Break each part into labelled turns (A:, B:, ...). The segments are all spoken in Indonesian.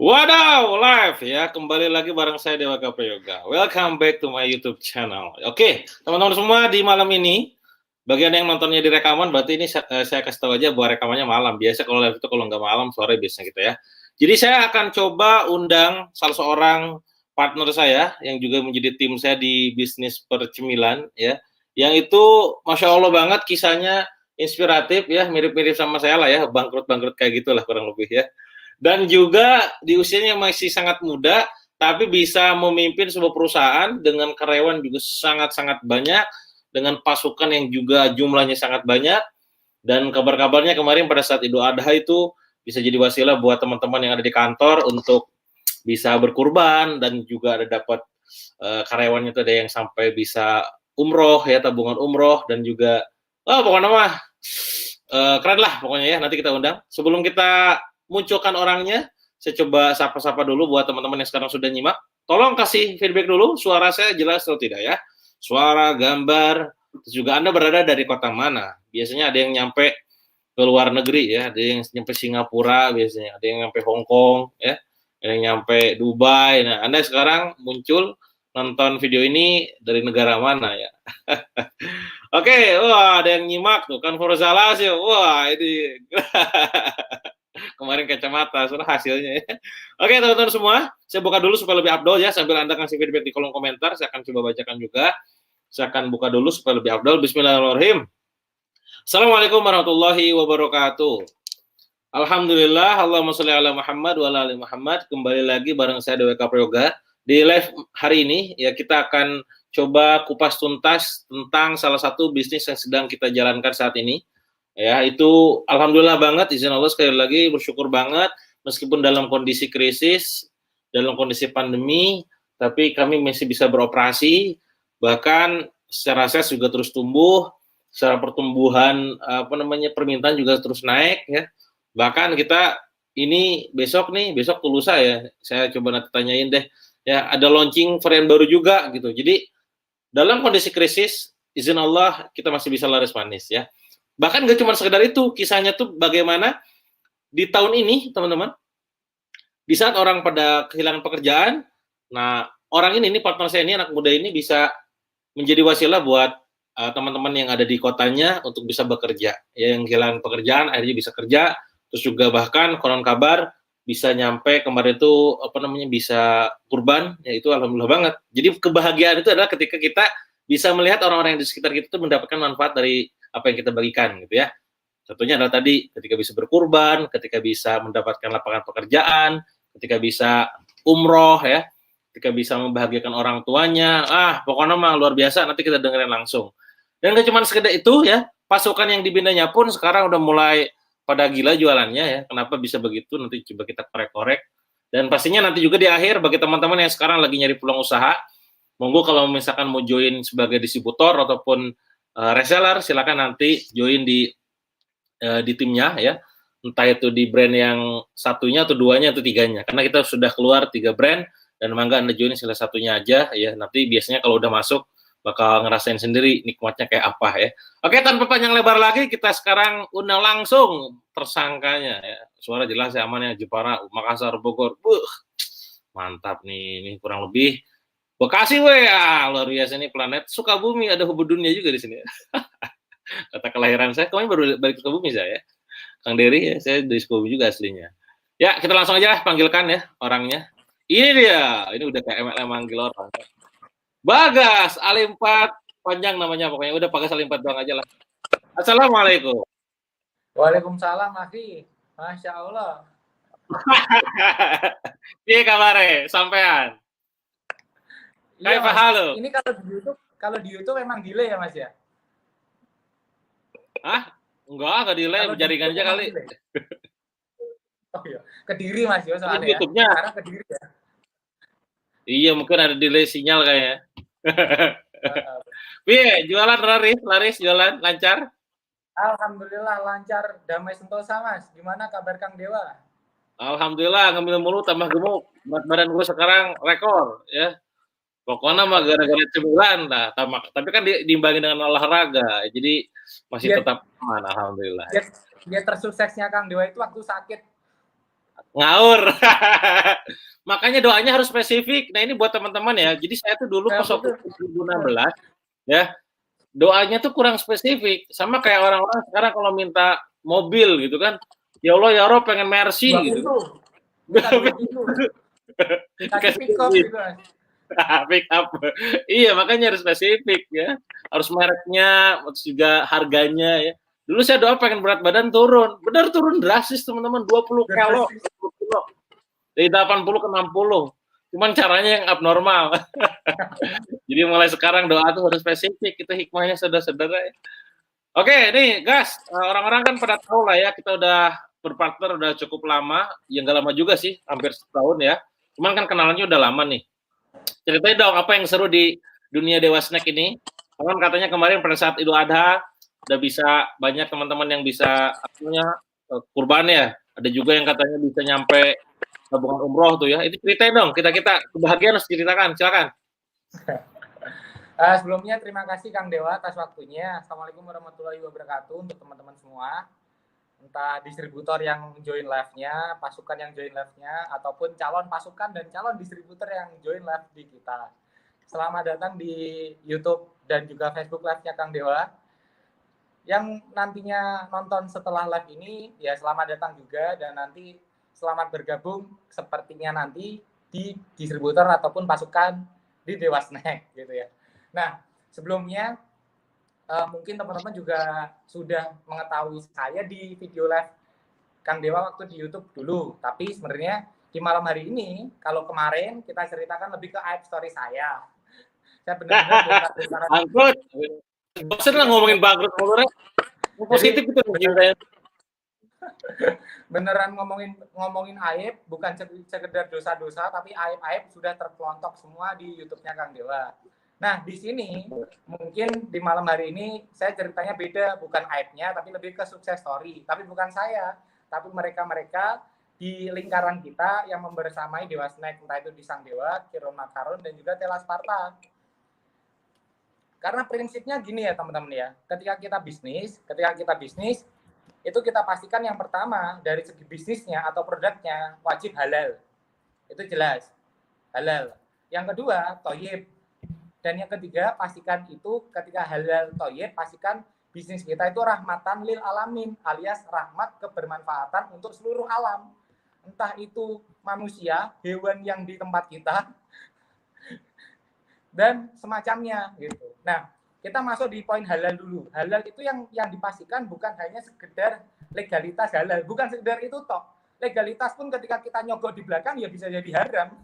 A: Wadaw, live ya, kembali lagi bareng saya Dewa Yoga. Welcome back to my YouTube channel. Oke, teman-teman semua di malam ini, bagi Anda yang nontonnya di rekaman, berarti ini saya kasih tahu aja bahwa rekamannya malam. Biasa kalau live itu kalau nggak malam, sore biasanya gitu ya. Jadi saya akan coba undang salah seorang partner saya yang juga menjadi tim saya di bisnis percemilan ya. Yang itu Masya Allah banget kisahnya inspiratif ya, mirip-mirip sama saya lah ya, bangkrut-bangkrut kayak gitulah kurang lebih ya. Dan juga di usianya masih sangat muda, tapi bisa memimpin sebuah perusahaan dengan karyawan juga sangat-sangat banyak, dengan pasukan yang juga jumlahnya sangat banyak, dan kabar-kabarnya kemarin pada saat Idul Adha itu bisa jadi wasilah buat teman-teman yang ada di kantor untuk bisa berkurban, dan juga ada dapat karyawannya itu ada yang sampai bisa umroh ya, tabungan umroh, dan juga pokoknya mah keren lah pokoknya ya, nanti kita undang. Sebelum kita munculkan orangnya, saya coba sapa-sapa dulu buat teman-teman yang sekarang sudah nyimak. Tolong kasih feedback dulu, suara saya jelas atau tidak ya. Suara, gambar, terus juga Anda berada dari kota mana. Biasanya ada yang nyampe ke luar negeri ya, ada yang nyampe Singapura biasanya, ada yang nyampe Hong Kong ya, ada yang nyampe Dubai. Nah, Anda sekarang muncul nonton video ini dari negara mana ya? Oke, wah ada yang nyimak tuh kan Forzalas ya. Wah, ini kemarin kacamata, sudah hasilnya ya. Oke, teman-teman semua, saya buka dulu supaya lebih abdol ya, sambil Anda kasih feedback di kolom komentar, saya akan coba bacakan juga. Saya akan buka dulu supaya lebih abdol. Bismillahirrahmanirrahim. Assalamualaikum warahmatullahi wabarakatuh. Alhamdulillah, Allahumma sholli ala Muhammad wa ala ali Muhammad. Kembali lagi bareng saya Dewa Yoga. Di live hari ini ya kita akan coba kupas tuntas tentang salah satu bisnis yang sedang kita jalankan saat ini. Ya, itu alhamdulillah banget, izin Allah sekali lagi bersyukur banget meskipun dalam kondisi krisis, dalam kondisi pandemi, tapi kami masih bisa beroperasi, bahkan secara aset juga terus tumbuh, secara pertumbuhan permintaan juga terus naik ya. Bahkan kita ini besok tuh lusa ya, saya coba nanti tanyain deh. Ya, ada launching varian baru juga gitu. Jadi dalam kondisi krisis, izin Allah kita masih bisa laris manis ya. Bahkan gak cuma sekedar itu, kisahnya tuh bagaimana di tahun ini, teman-teman, di saat orang pada kehilangan pekerjaan, nah orang ini partner saya ini, anak muda ini bisa menjadi wasilah buat teman-teman yang ada di kotanya untuk bisa bekerja. Ya, yang kehilangan pekerjaan akhirnya bisa kerja, terus juga bahkan konon kabar bisa nyampe kemarin itu bisa kurban, ya itu alhamdulillah banget. Jadi kebahagiaan itu adalah ketika kita bisa melihat orang-orang yang di sekitar kita itu mendapatkan manfaat dari apa yang kita bagikan gitu ya. Contohnya adalah tadi ketika bisa berkurban, ketika bisa mendapatkan lapangan pekerjaan, ketika bisa umroh ya, ketika bisa membahagiakan orang tuanya, pokoknya mah luar biasa, nanti kita dengerin langsung. Dan gak cuma sekedar itu ya, pasukan yang dibinanya pun sekarang udah mulai pada gila jualannya ya, kenapa bisa begitu, nanti coba kita korek-korek. Dan pastinya nanti juga di akhir, bagi teman-teman yang sekarang lagi nyari peluang usaha, monggo kalau misalkan mau join sebagai distributor ataupun reseller, silakan nanti join di timnya ya, entah itu di brand yang satunya atau duanya atau tiganya, karena kita sudah keluar 3 brand dan mangga Anda join salah satunya aja ya, nanti biasanya kalau udah masuk bakal ngerasain sendiri nikmatnya kayak apa ya. Oke, tanpa panjang lebar lagi, kita sekarang undang langsung tersangkanya ya. Suara jelas ya, aman ya, Jepara, Makassar, Bogor. Mantap nih, ini kurang lebih Bekasi weh, luar biasa nih, planet Sukabumi, ada Hubudunnya juga di sini. Kata kelahiran saya, kemarin baru balik ke Sukabumi saya. Kang Dery ya, saya dari Sukabumi juga aslinya. Ya, kita langsung aja panggilkan ya orangnya. Ini dia, ini udah kayak MLM manggil orang. Bagas, Ali4, panjang namanya pokoknya. Udah Bagas Ali4 doang aja lah. Assalamualaikum.
B: Waalaikumsalam, Afi. Masya Allah.
A: Iya kabarnya, sampean.
B: Iya,
A: Kayak
B: Mas.
A: halo.
B: Ini kalau di YouTube memang delay ya, Mas ya?
A: Enggak delay, jaringan aja kali.
B: Oh iya, Kediri Mas ya soalnya ya.
A: YouTube-nya.
B: Sekarang Kediri ya.
A: Iya, mungkin ada delay sinyal kayaknya. Iya, jualan laris jualan lancar.
B: Alhamdulillah lancar, damai sentosa Mas. Gimana kabar Kang Dewa?
A: Alhamdulillah, ngambil mulu tambah gemuk. Berat badan gue sekarang rekor ya. Pokoknya mah gara-gara cemilan lah. Tapi kan diimbangi dengan olahraga, jadi masih tetap aman, alhamdulillah.
B: Dia tersuksesnya Kang Dewa itu waktu sakit.
A: Ngaur. Makanya doanya harus spesifik. Nah, ini buat teman-teman ya. Jadi saya tuh dulu pas waktu 2016 ya, doanya tuh kurang spesifik. Sama kayak orang-orang sekarang kalau minta mobil gitu kan. Ya Allah ya Rob pengen Mercy gitu.
B: Minta 2 pintu. Dikasih pick up gitu.
A: Pick up. Iya, makanya harus spesifik ya. Harus mereknya, terus juga harganya ya. Dulu saya doa pengen berat badan turun. Benar turun drastis teman-teman, 20 kilo. Dari 80 ke 60. Cuman caranya yang abnormal. Jadi mulai sekarang doa tuh harus spesifik. Itu hikmahnya saudara-saudara ya. Oke, nih gas. Orang-orang kan pada tahu lah ya, kita udah berpartner udah cukup lama. Ya nggak lama juga sih, hampir setahun ya. Cuman kan kenalannya udah lama nih. Ceritain dong apa yang seru di dunia Dewa Snack ini. Kan katanya kemarin pada saat Idul Adha udah bisa banyak teman-teman yang bisa artinya kurban ya. Ada juga yang katanya bisa nyampe tabungan umroh tuh ya. Itu ceritain dong, kita kebahagiaan harus diceritakan. Silakan.
B: Sebelumnya terima kasih Kang Dewa atas waktunya. Assalamualaikum warahmatullahi wabarakatuh untuk teman-teman semua. Entah distributor yang join live-nya, pasukan yang join live-nya, ataupun calon pasukan dan calon distributor yang join live di kita. Selamat datang di YouTube dan juga Facebook live-nya Kang Dewa. Yang nantinya nonton setelah live ini, ya selamat datang juga, dan nanti selamat bergabung sepertinya nanti di distributor ataupun pasukan di Dewa Snack gitu ya. Nah, sebelumnya mungkin teman-teman juga sudah mengetahui saya di video live Kang Dewa waktu di YouTube dulu. Tapi sebenarnya di malam hari ini, kalau kemarin kita ceritakan lebih ke aib story saya. Saya benar-benar bongkar-bongkaran.
A: Bangkrut. Bosan lah ngomongin bangkrut mulu. Positif itu saya.
B: Beneran ngomongin aib, bukan sekedar dosa-dosa, tapi aib-aib sudah terpelontok semua di YouTube-nya Kang Dewa. Nah, di sini mungkin di malam hari ini saya ceritanya beda, bukan aibnya, tapi lebih ke sukses story. Tapi bukan saya, tapi mereka-mereka di lingkaran kita yang membersamai Dewa Snack, entah itu di Sang Dewa, Kiron Makaron, dan juga Tela Sparta. Karena prinsipnya gini ya teman-teman ya, ketika kita bisnis, itu kita pastikan yang pertama dari segi bisnisnya atau produknya wajib halal. Itu jelas, halal. Yang kedua, toyib. Dan yang ketiga, pastikan itu ketika halal toyib, pastikan bisnis kita itu rahmatan lil alamin, alias rahmat kebermanfaatan untuk seluruh alam. Entah itu manusia, hewan yang di tempat kita, dan semacamnya gitu. Nah, kita masuk di poin halal dulu. Halal itu yang dipastikan bukan hanya sekedar legalitas halal, bukan sekedar itu toh. Legalitas pun ketika kita nyogok di belakang ya bisa jadi haram.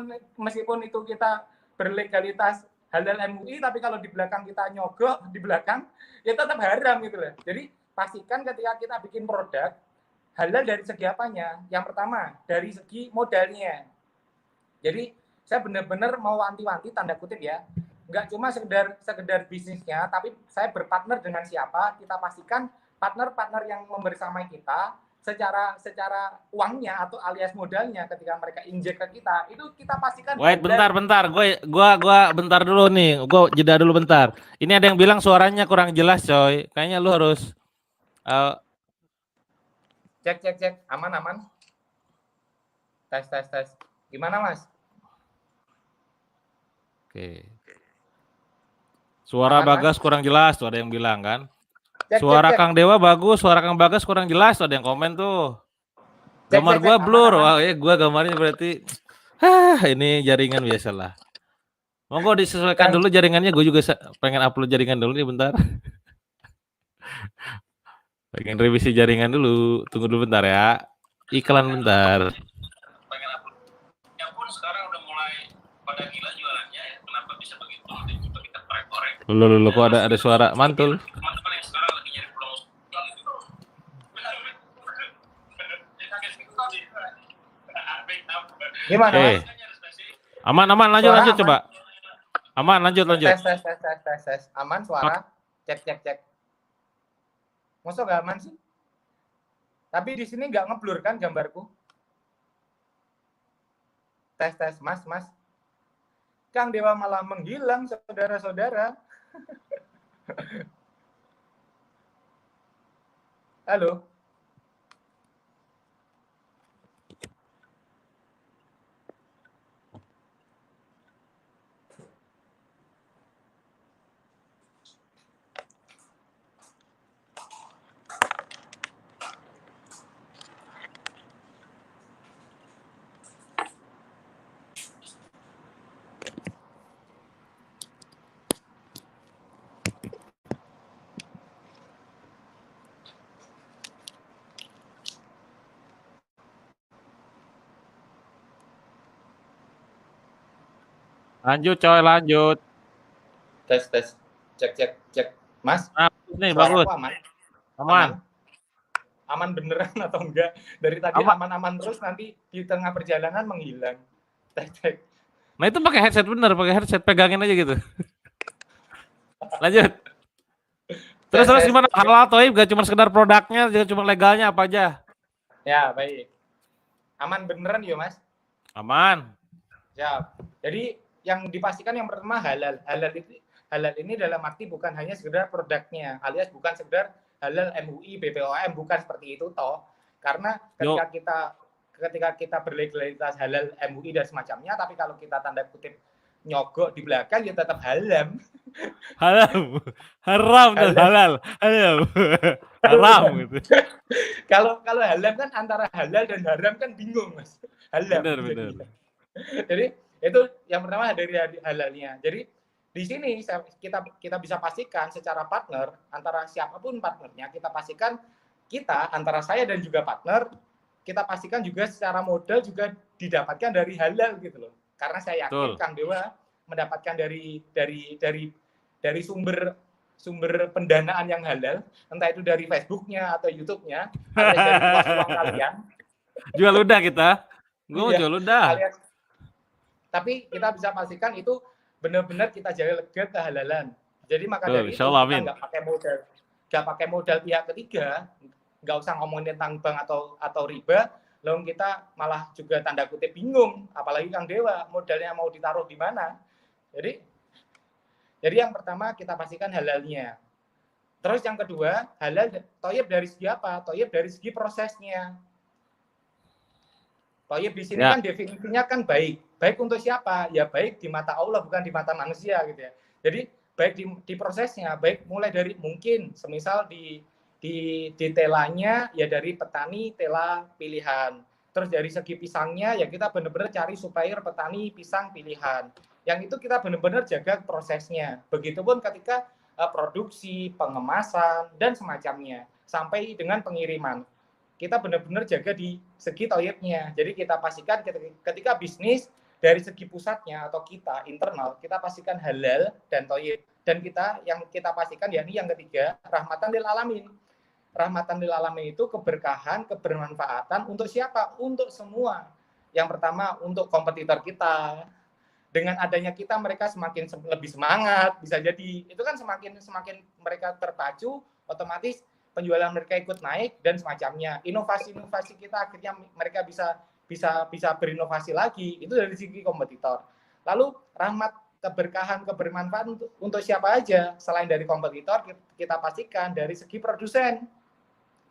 B: Meskipun itu kita berlegalitas halal MUI, tapi kalau di belakang kita nyogok di belakang ya tetap haram gitu loh. Jadi pastikan ketika kita bikin produk halal dari segi apanya? Yang pertama dari segi modalnya. Jadi saya benar-benar mau wanti-wanti tanda kutip ya, nggak cuma sekedar bisnisnya, tapi saya berpartner dengan siapa, kita pastikan partner-partner yang membersamai kita secara uangnya atau alias modalnya ketika mereka injek ke kita, itu kita pastikan.
C: Wait, bentar. Gua bentar dulu nih. Gua jeda dulu bentar. Ini ada yang bilang suaranya kurang jelas, coy. Kayaknya lu harus
B: cek aman. Tes. Gimana, Mas?
C: Oke. Suara
B: aman,
C: Bagas
B: Mas?
C: kurang jelas tuh ada yang bilang kan. Suara Kang Dewa bagus, suara Kang Bagas kurang jelas tuh ada yang komen tuh. Gambar gua blur. Wah, gua gambarnya berarti ini jaringan biasalah. Monggo disesuaikan dulu jaringannya, gue juga pengen upload jaringan dulu nih bentar. Pengen revisi jaringan dulu, tunggu dulu bentar ya. Iklan bentar.
A: Pengen upload. Ya pun sekarang udah mulai pada gila jualannya ya. Kenapa bisa begitu? Coba kita korek-korek.
C: Loh, kok ada suara mantul?
A: Teman-teman yang sekarang lagi nyari pulang
B: Gimana?
C: Okay. Aman, lanjut coba. Aman, lanjut.
B: Tes. Aman suara. Cek. Masa gak aman sih? Tapi di sini nggak ngeblur kan gambarku? Tes, Mas. Kang Dewa malah menghilang, saudara-saudara. Halo.
C: Lanjut coy, lanjut.
B: Tes tes. Cek. Mas,
C: Nah, bagus nih, bagus.
B: suaraku aman?
C: Aman.
B: Aman beneran atau enggak? Dari tadi
C: Aman.
B: aman-aman terus, nanti di tengah perjalanan menghilang. Cek.
C: Nah itu pakai headset bener, pakai headset pegangin aja gitu. Lanjut. Terus gimana? Halal Toib gak cuma sekedar produknya, juga cuma legalnya apa aja?
B: Ya, baik. Aman beneran ya, Mas?
C: Aman.
B: Siap. Jadi yang dipastikan yang pertama halal. Halal ini dalam arti bukan hanya sekedar produknya, alias bukan sekedar halal MUI, BPOM, bukan seperti itu toh. Karena ketika kita berlegalitas halal MUI dan semacamnya, tapi kalau kita tanda kutip nyogok di belakang ya tetap haram.
C: Haram dan halal. Haram gitu.
B: Kalau halal kan antara halal dan haram kan bingung, Mas. Haram.
C: Benar.
B: Jadi itu yang pertama dari halalnya. Jadi di sini kita bisa pastikan secara partner, antara siapapun partnernya, kita pastikan kita antara saya dan juga partner, kita pastikan juga secara modal juga didapatkan dari halal gitu loh. Karena saya yakin Kang Dewa mendapatkan dari sumber pendanaan yang halal, entah itu dari Facebook-nya atau YouTube-nya, atau dari uang kalian.
C: Jual ludah kita. Gue mau jual ludah.
B: Tapi kita bisa pastikan itu benar-benar kita jaga kehalalan. Jadi maka dari itu kita nggak pakai modal pihak ketiga, nggak usah ngomongin tentang bank atau riba, lalu kita malah juga tanda kutip bingung, apalagi Kang Dewa modalnya mau ditaruh di mana. Jadi yang pertama kita pastikan halalnya. Terus yang kedua, halal toyib dari segi apa? Toyib dari segi prosesnya. Toyib di sini kan definisinya kan baik. Baik untuk siapa? Ya baik di mata Allah, bukan di mata manusia gitu ya. Jadi baik di prosesnya, baik mulai dari mungkin semisal di telanya ya dari petani tela pilihan. Terus dari segi pisangnya ya kita benar-benar cari supplier petani pisang pilihan. Yang itu kita benar-benar jaga prosesnya. Begitupun ketika produksi, pengemasan dan semacamnya sampai dengan pengiriman. Kita benar-benar jaga di segi toyibnya. Jadi kita pastikan ketika bisnis dari segi pusatnya atau kita internal, kita pastikan halal dan toyib. Dan yang kita pastikan yakni yang ketiga, rahmatan lil alamin. Rahmatan lil alamin itu keberkahan, kebermanfaatan untuk siapa? Untuk semua. Yang pertama untuk kompetitor kita. Dengan adanya kita, mereka semakin lebih semangat, bisa jadi. Itu kan semakin mereka terpacu, otomatis penjualan mereka ikut naik dan semacamnya. Inovasi kita akhirnya mereka bisa berinovasi lagi. Itu dari segi kompetitor. Lalu rahmat, keberkahan, kebermanfaatan untuk siapa aja selain dari kompetitor, kita pastikan dari segi produsen,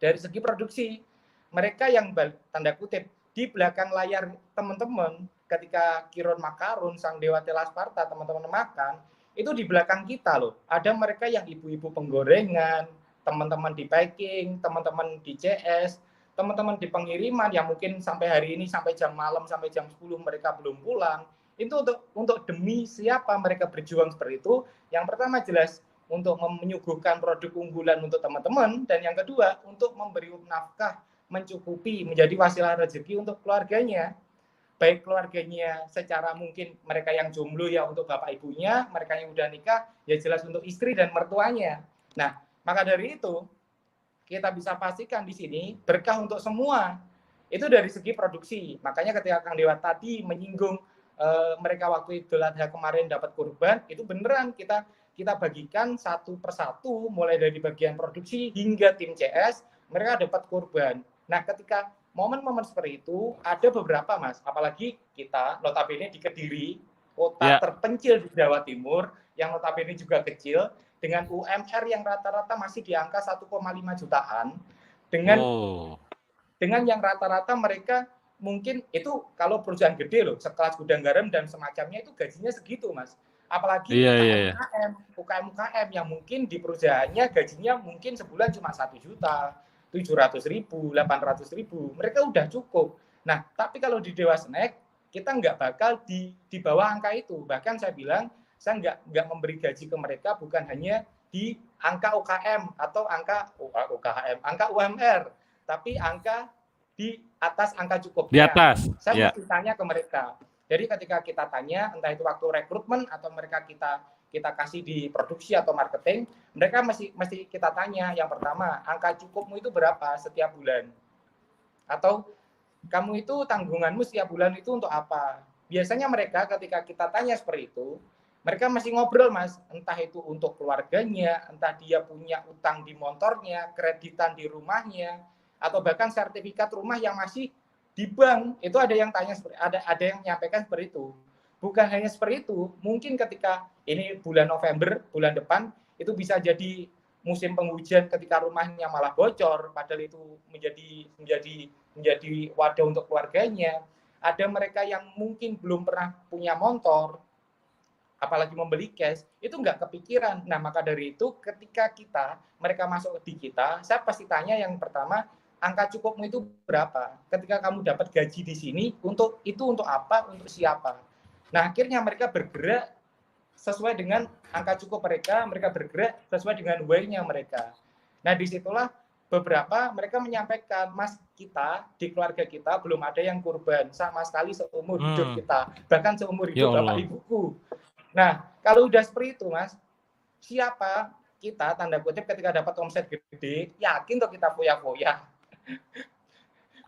B: dari segi produksi. Mereka yang tanda kutip di belakang layar teman-teman ketika Kiron Makarun, Sang Dewa Tela Sparta, teman-teman makan, itu di belakang kita loh. Ada mereka yang ibu-ibu penggorengan, teman-teman di packing, teman-teman di CS, teman-teman di pengiriman yang mungkin sampai hari ini sampai jam malam sampai jam 10 mereka belum pulang. Itu untuk demi siapa mereka berjuang seperti itu. Yang pertama jelas untuk menyuguhkan produk unggulan untuk teman-teman, dan yang kedua untuk memberi nafkah, mencukupi, menjadi wasilah rezeki untuk keluarganya. Baik keluarganya secara mungkin mereka yang jomblo ya untuk bapak ibunya, mereka yang udah nikah ya jelas untuk istri dan mertuanya. Nah, maka dari itu kita bisa pastikan di sini berkah untuk semua. Itu dari segi produksi. Makanya ketika Kang Dewa tadi menyinggung mereka waktu Idul Adha kemarin dapat kurban, itu beneran kita bagikan satu persatu mulai dari bagian produksi hingga tim CS, mereka dapat kurban. Nah, ketika momen-momen seperti itu ada beberapa, Mas, apalagi kita notabene di Kediri, kota terpencil di Jawa Timur yang notabene juga kecil dengan UMR yang rata-rata masih di angka 1,5 jutaan. dengan
C: Oh.
B: dengan yang rata-rata mereka mungkin itu kalau perusahaan gede loh, sekelas Gudang Garam dan semacamnya itu gajinya segitu, Mas. Apalagi
C: Iya, iya, iya.
B: UKM yang mungkin di perusahaannya gajinya mungkin sebulan cuma 1.700.000, 800.000, mereka udah cukup. Nah, tapi kalau di Dewa Snack kita nggak bakal di bawah angka itu. Bahkan saya bilang saya nggak memberi gaji ke mereka bukan hanya di angka UKM atau angka UMR, tapi angka di atas angka
C: Di
B: cukupnya.
C: atas.
B: Saya
C: Ya.
B: mesti tanya ke mereka. Jadi ketika kita tanya, entah itu waktu rekrutmen atau mereka kita kasih di produksi atau marketing, mereka mesti kita tanya. Yang pertama, angka cukupmu itu berapa setiap bulan? Atau kamu itu tanggunganmu setiap bulan itu untuk apa? Biasanya mereka ketika kita tanya seperti itu, mereka masih ngobrol, Mas. Entah itu untuk keluarganya, entah dia punya utang di motornya, kreditan di rumahnya, atau bahkan sertifikat rumah yang masih di bank. Itu ada yang tanya, ada yang menyampaikan seperti itu. Bukan hanya seperti itu, mungkin ketika ini bulan November, bulan depan, itu bisa jadi musim penghujan ketika rumahnya malah bocor, padahal itu menjadi wadah untuk keluarganya. Ada mereka yang mungkin belum pernah punya motor, apalagi membeli cash, itu nggak kepikiran. Nah, maka dari itu ketika mereka masuk di kita, saya pasti tanya yang pertama, angka cukupmu itu berapa? Ketika kamu dapat gaji di sini, untuk apa? Untuk siapa? Nah, akhirnya mereka bergerak sesuai dengan angka cukup mereka bergerak sesuai dengan why-nya mereka. Nah, disitulah beberapa mereka menyampaikan, Mas, kita di keluarga kita belum ada yang kurban sama sekali seumur hidup kita, bahkan seumur hidup bapak ibuku. Nah, kalau udah seperti itu, Mas, siapa kita, tanda kutip, ketika dapat omset gede, yakin tuh kita foya-foya.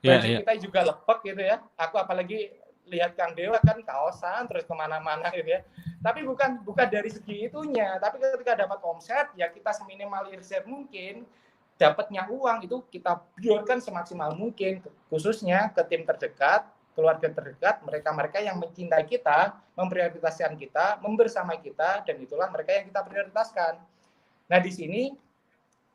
B: Baju kita juga lepek gitu ya. Aku apalagi lihat Kang Dewa kan kaosan terus kemana-mana gitu ya. Tapi bukan dari segi itunya, tapi ketika dapat omset ya kita seminimalisir mungkin, dapatnya uang itu kita biarkan semaksimal mungkin, khususnya ke tim terdekat, keluarga terdekat, mereka-mereka yang mencintai kita, memprioritaskan kita, membersamai kita, dan itulah mereka yang kita prioritaskan. Nah, di sini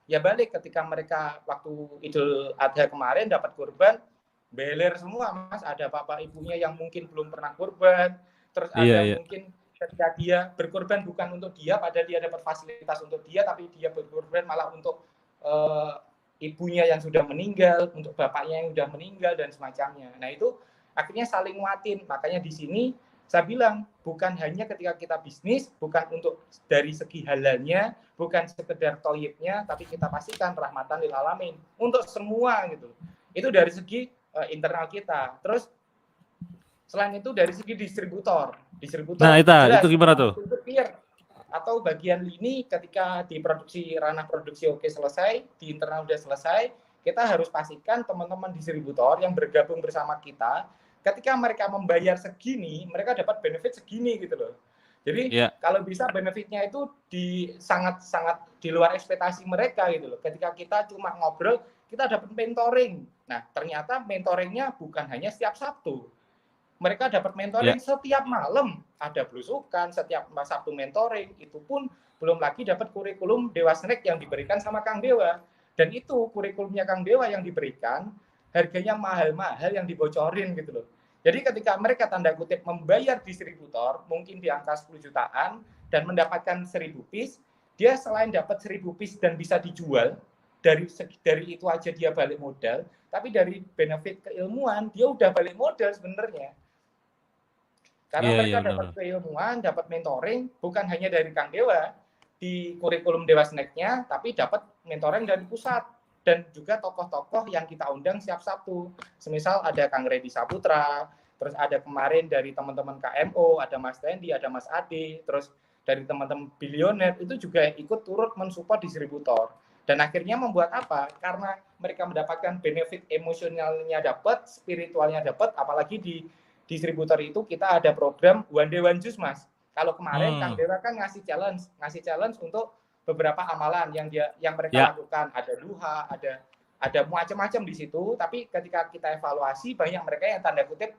B: ya balik ketika mereka waktu Idul Adha kemarin dapat kurban, beler semua, Mas. Ada bapak ibunya yang mungkin belum pernah kurban, terus ada mungkin ketika dia berkurban bukan untuk dia, padahal dia dapat fasilitas untuk dia, tapi dia berkurban malah untuk ibunya yang sudah meninggal, untuk bapaknya yang sudah meninggal, dan semacamnya. Nah, itu akhirnya saling nguatin. Makanya di sini saya bilang, bukan hanya ketika kita bisnis, bukan untuk dari segi halalnya, bukan sekedar toyibnya, tapi kita pastikan rahmatan lil alamin untuk semua gitu. Itu dari segi internal kita. Terus selain itu dari segi distributor. Nah,
C: itu gimana tuh?
B: Atau bagian lini ketika di produksi, ranah produksi oke selesai, di internal udah selesai, kita harus pastikan teman-teman distributor yang bergabung bersama kita, ketika mereka membayar segini, mereka dapat benefit segini gitu loh. Jadi kalau bisa benefitnya itu sangat di luar ekspektasi mereka gitu loh. Ketika kita cuma ngobrol, kita dapat mentoring. Nah, ternyata mentoringnya bukan hanya setiap Sabtu. Mereka dapat mentoring setiap malam. Ada belusukan, setiap Sabtu mentoring. Itu pun belum lagi dapat kurikulum Dewa Snack yang diberikan sama Kang Dewa. Dan itu kurikulumnya Kang Dewa yang diberikan, harganya mahal-mahal yang dibocorin gitu loh. Jadi ketika mereka tanda kutip membayar distributor, mungkin di angka 10 jutaan, dan mendapatkan 1.000 piece, dia selain dapat 1.000 piece dan bisa dijual, dari itu aja dia balik modal, tapi dari benefit keilmuan, dia udah balik modal sebenarnya. Karena mereka dapat keilmuan, dapat mentoring, bukan hanya dari Kang Dewa, di kurikulum Dewa Snack-nya, tapi dapat mentoring dari pusat. Dan juga tokoh-tokoh yang kita undang setiap Sabtu. Semisal ada Kang Reddy Saputra, terus ada kemarin dari teman-teman KMO, ada Mas Tendi, ada Mas Ade, terus dari teman-teman bilioner, itu juga ikut turut mensupport distributor. Dan akhirnya membuat apa? Karena mereka mendapatkan benefit emosionalnya dapat, spiritualnya dapat, apalagi di distributor itu kita ada program One Day One Juice, Mas. Kalau kemarin Kang Dewa kan ngasih challenge untuk beberapa amalan yang mereka lakukan, ada duha, ada macam-macam di situ, tapi ketika kita evaluasi banyak mereka yang tanda kutip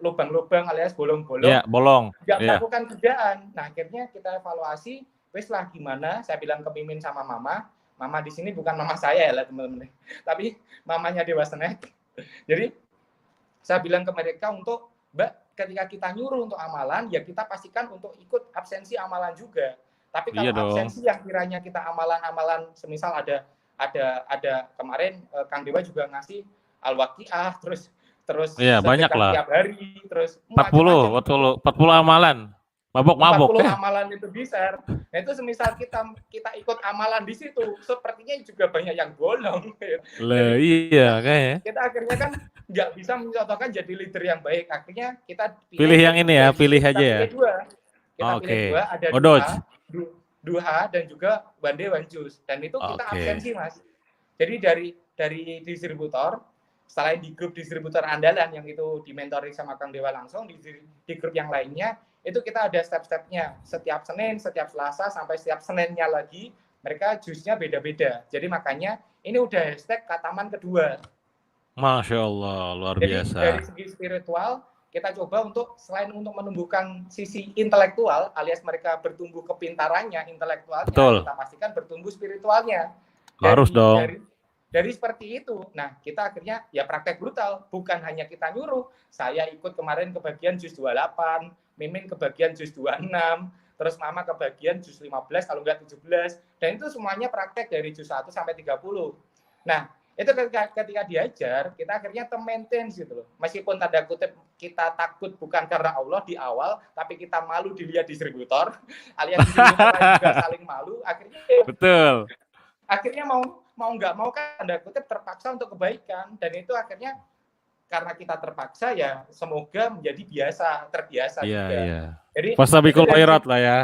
B: lubang-lubang alias bolong-bolong, nggak melakukan kerjaan. Nah, akhirnya kita evaluasi, wes lah gimana, saya bilang ke Mimin sama Mama Mama di sini bukan mama saya ya lah teman-teman, tapi mamanya Dewa Snack. Jadi saya bilang ke mereka untuk Mbak, ketika kita nyuruh untuk amalan, ya kita pastikan untuk ikut absensi amalan juga. Tapi kalau absensi yang kiranya kita amalan-amalan, semisal ada kemarin Kang Dewa juga ngasih Al-Waqiah, terus
C: iya, banyak lah.
B: Tiap hari, terus
C: 40 amalan. Mabok-mabok.
B: 40 amalan itu bisa. Nah itu semisal kita ikut amalan di situ, sepertinya juga banyak yang bolong.
C: Lah iya kayaknya.
B: Kita akhirnya kan nggak bisa mencontohkan jadi leader yang baik. Akhirnya kita
C: pilih yang ini ya, pilih aja ya.
B: Kita pilih dua, ada Duha dan juga One Day One Juice. Dan itu kita absensi Mas. Jadi dari distributor, selain di grup distributor andalan yang itu dimentori sama Kang Dewa langsung, di grup yang lainnya itu kita ada step-stepnya. Setiap Senin, setiap Selasa, sampai setiap Seninnya lagi, mereka jusnya beda-beda. Jadi makanya ini udah hashtag Kataman kedua.
C: Masya Allah, luar biasa.
B: Jadi dari segi spiritual, kita coba untuk selain untuk menumbuhkan sisi intelektual, alias mereka bertumbuh kepintarannya, intelektualnya, kita pastikan bertumbuh spiritualnya.
C: Harus dong.
B: Dari seperti itu, nah kita akhirnya ya praktek brutal, bukan hanya kita nyuruh, saya ikut kemarin ke bagian juz 28, Mimin ke bagian juz 26, terus Mama ke bagian juz 15, kalau enggak 17, dan itu semuanya praktek dari juz 1 sampai 30. Nah, itu ketika diajar, kita akhirnya maintain gitu loh. Meskipun tanda kutip kita takut bukan karena Allah di awal, tapi kita malu dilihat distributor, alias distributor juga saling malu, akhirnya
C: betul.
B: Akhirnya mau nggak mau kan tanda kutip terpaksa untuk kebaikan, dan itu akhirnya karena kita terpaksa ya semoga menjadi terbiasa juga. Iya. Jadi
C: fastabiqul khairat lah ya.